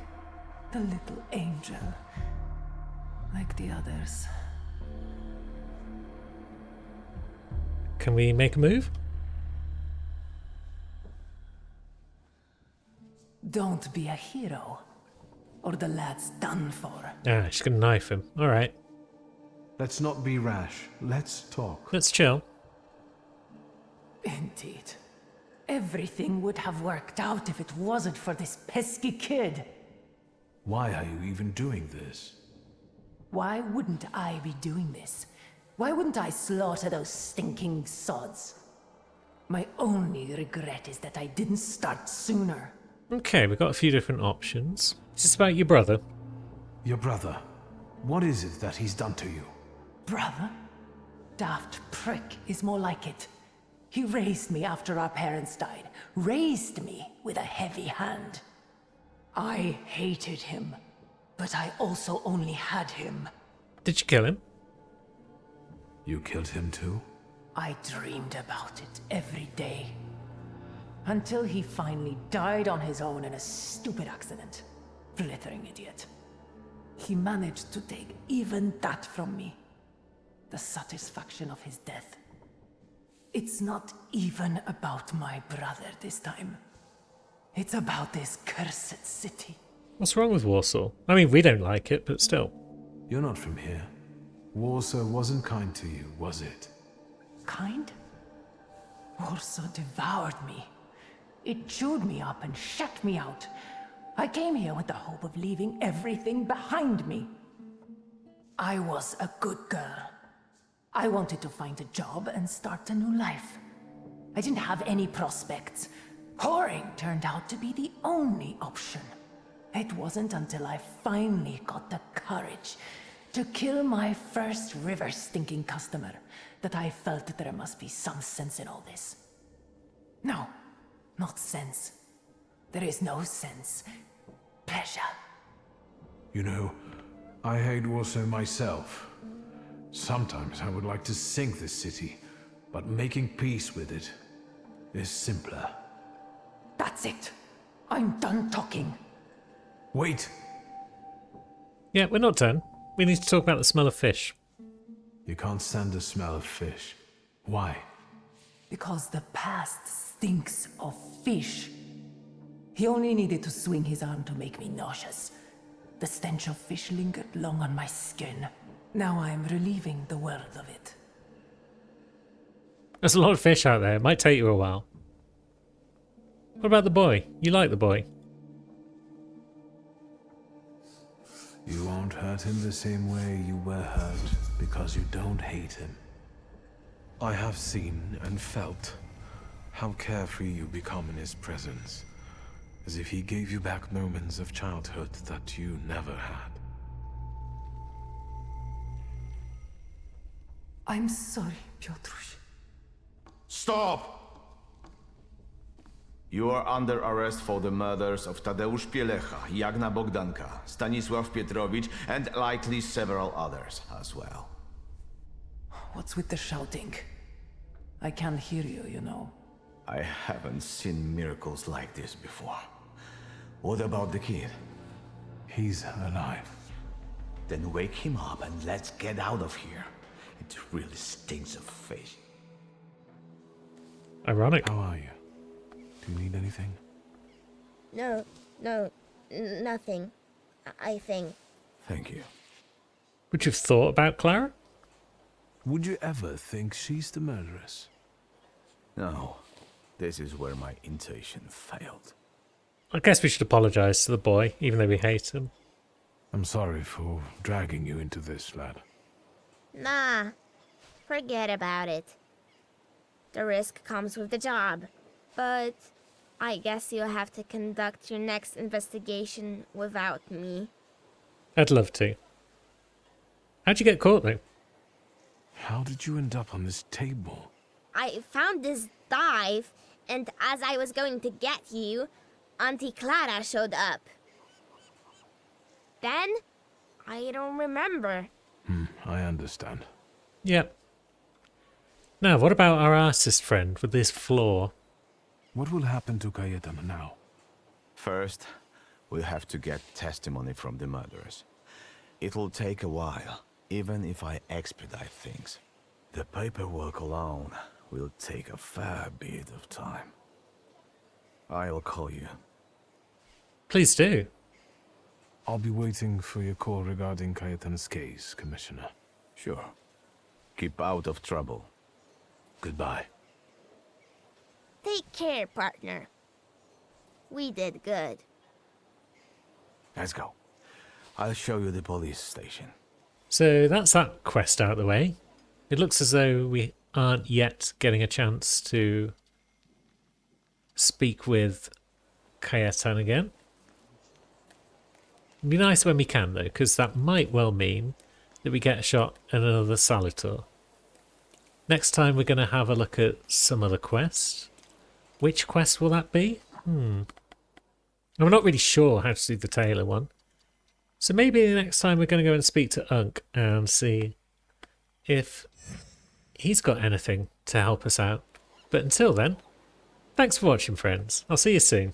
[SPEAKER 12] The little angel. Like the others.
[SPEAKER 1] Can we make a move?
[SPEAKER 12] Don't be a hero, or the lad's done for.
[SPEAKER 1] Ah, she's gonna knife him. Alright.
[SPEAKER 2] Let's not be rash. Let's talk.
[SPEAKER 1] Let's chill.
[SPEAKER 12] Indeed. Everything would have worked out if it wasn't for this pesky kid.
[SPEAKER 2] Why are you even doing this?
[SPEAKER 12] Why wouldn't I be doing this? Why wouldn't I slaughter those stinking sods? My only regret is that I didn't start sooner.
[SPEAKER 1] Okay, we've got a few different options. Is this about your brother?
[SPEAKER 2] Your brother? What is it that he's done to you?
[SPEAKER 12] Brother? Daft prick is more like it. He raised me after our parents died. Raised me with a heavy hand. I hated him, but I also only had him.
[SPEAKER 1] Did you kill him?
[SPEAKER 2] You killed him too?
[SPEAKER 12] I dreamed about it every day. Until he finally died on his own in a stupid accident. Blithering idiot. He managed to take even that from me. The satisfaction of his death. It's not even about my brother this time. It's about this cursed city.
[SPEAKER 1] What's wrong with Warsaw? I mean, we don't like it, but still.
[SPEAKER 2] You're not from here. Warsaw wasn't kind to you, was it?
[SPEAKER 12] Kind? Warsaw devoured me. It chewed me up and shut me out. I came here with the hope of leaving everything behind me. I was a good girl. I wanted to find a job and start a new life. I didn't have any prospects. Whoring turned out to be the only option. It wasn't until I finally got the courage to kill my first river-stinking customer that I felt that there must be some sense in all this. No, not sense. There is no sense. pleasure.
[SPEAKER 2] You know, I hate Warsaw myself. Sometimes I would like to sink this city, but making peace with it is simpler.
[SPEAKER 12] That's it. I'm done talking.
[SPEAKER 2] Wait!
[SPEAKER 1] Yeah, we're not done. We need to talk about the smell of fish.
[SPEAKER 2] You can't stand the smell of fish. Why?
[SPEAKER 12] Because the past stinks of fish. He only needed to swing his arm to make me nauseous. The stench of fish lingered long on my skin. Now I am relieving the world of it.
[SPEAKER 1] There's a lot of fish out there. It might take you a while. What about the boy? You like the boy?
[SPEAKER 2] You won't hurt him the same way you were hurt because you don't hate him. I have seen and felt how carefree you become in his presence, as if he gave you back moments of childhood that you never had.
[SPEAKER 12] I'm sorry, Piotruś.
[SPEAKER 8] Stop! You are under arrest for the murders of Tadeusz Pielecha, Jagna Bogdanka, Stanisław Pietrowicz, and likely several others as well.
[SPEAKER 12] What's with the shouting? I can't hear you, you know.
[SPEAKER 8] I haven't seen miracles like this before. What about the kid?
[SPEAKER 2] He's alive.
[SPEAKER 8] Then wake him up and let's get out of here. It really stinks of fish.
[SPEAKER 1] Ironic.
[SPEAKER 2] How are you? Do you need anything?
[SPEAKER 9] No, nothing. I think.
[SPEAKER 8] Thank you.
[SPEAKER 1] Would you have thought about Clara?
[SPEAKER 2] Would you ever think she's the murderess?
[SPEAKER 8] No. This is where my intuition failed.
[SPEAKER 1] I guess we should apologise to the boy, even though we hate him.
[SPEAKER 2] I'm sorry for dragging you into this, lad.
[SPEAKER 9] Nah, forget about it. The risk comes with the job. But I guess you'll have to conduct your next investigation without me.
[SPEAKER 1] I'd love to. How'd you get caught, though?
[SPEAKER 2] How did you end up on this table?
[SPEAKER 9] I found this dive, and as I was going to get you, Auntie Clara showed up. Then, I don't remember.
[SPEAKER 2] I understand.
[SPEAKER 1] Yep. Now, what about our artist friend with this flaw?
[SPEAKER 2] What will happen to Cayetana now?
[SPEAKER 8] First, we'll have to get testimony from the murderers. It'll take a while, even if I expedite things. The paperwork alone will take a fair bit of time. I'll call you.
[SPEAKER 1] Please do.
[SPEAKER 2] I'll be waiting for your call regarding Cayetana's case, Commissioner.
[SPEAKER 8] Sure. Keep out of trouble.
[SPEAKER 2] Goodbye.
[SPEAKER 9] Take care, partner. We did good.
[SPEAKER 8] Let's go. I'll show you the police station.
[SPEAKER 1] So that's that quest out of the way. It looks as though we aren't yet getting a chance to speak with Cayetan again. It'd be nice when we can, though, because that might well mean that we get a shot at another Salutor. Next time we're going to have a look at some other quest. Which quest will that be? I'm not really sure how to do the Taylor one. So maybe next time we're going to go and speak to Unk and see if he's got anything to help us out. But until then, thanks for watching, friends. I'll see you soon.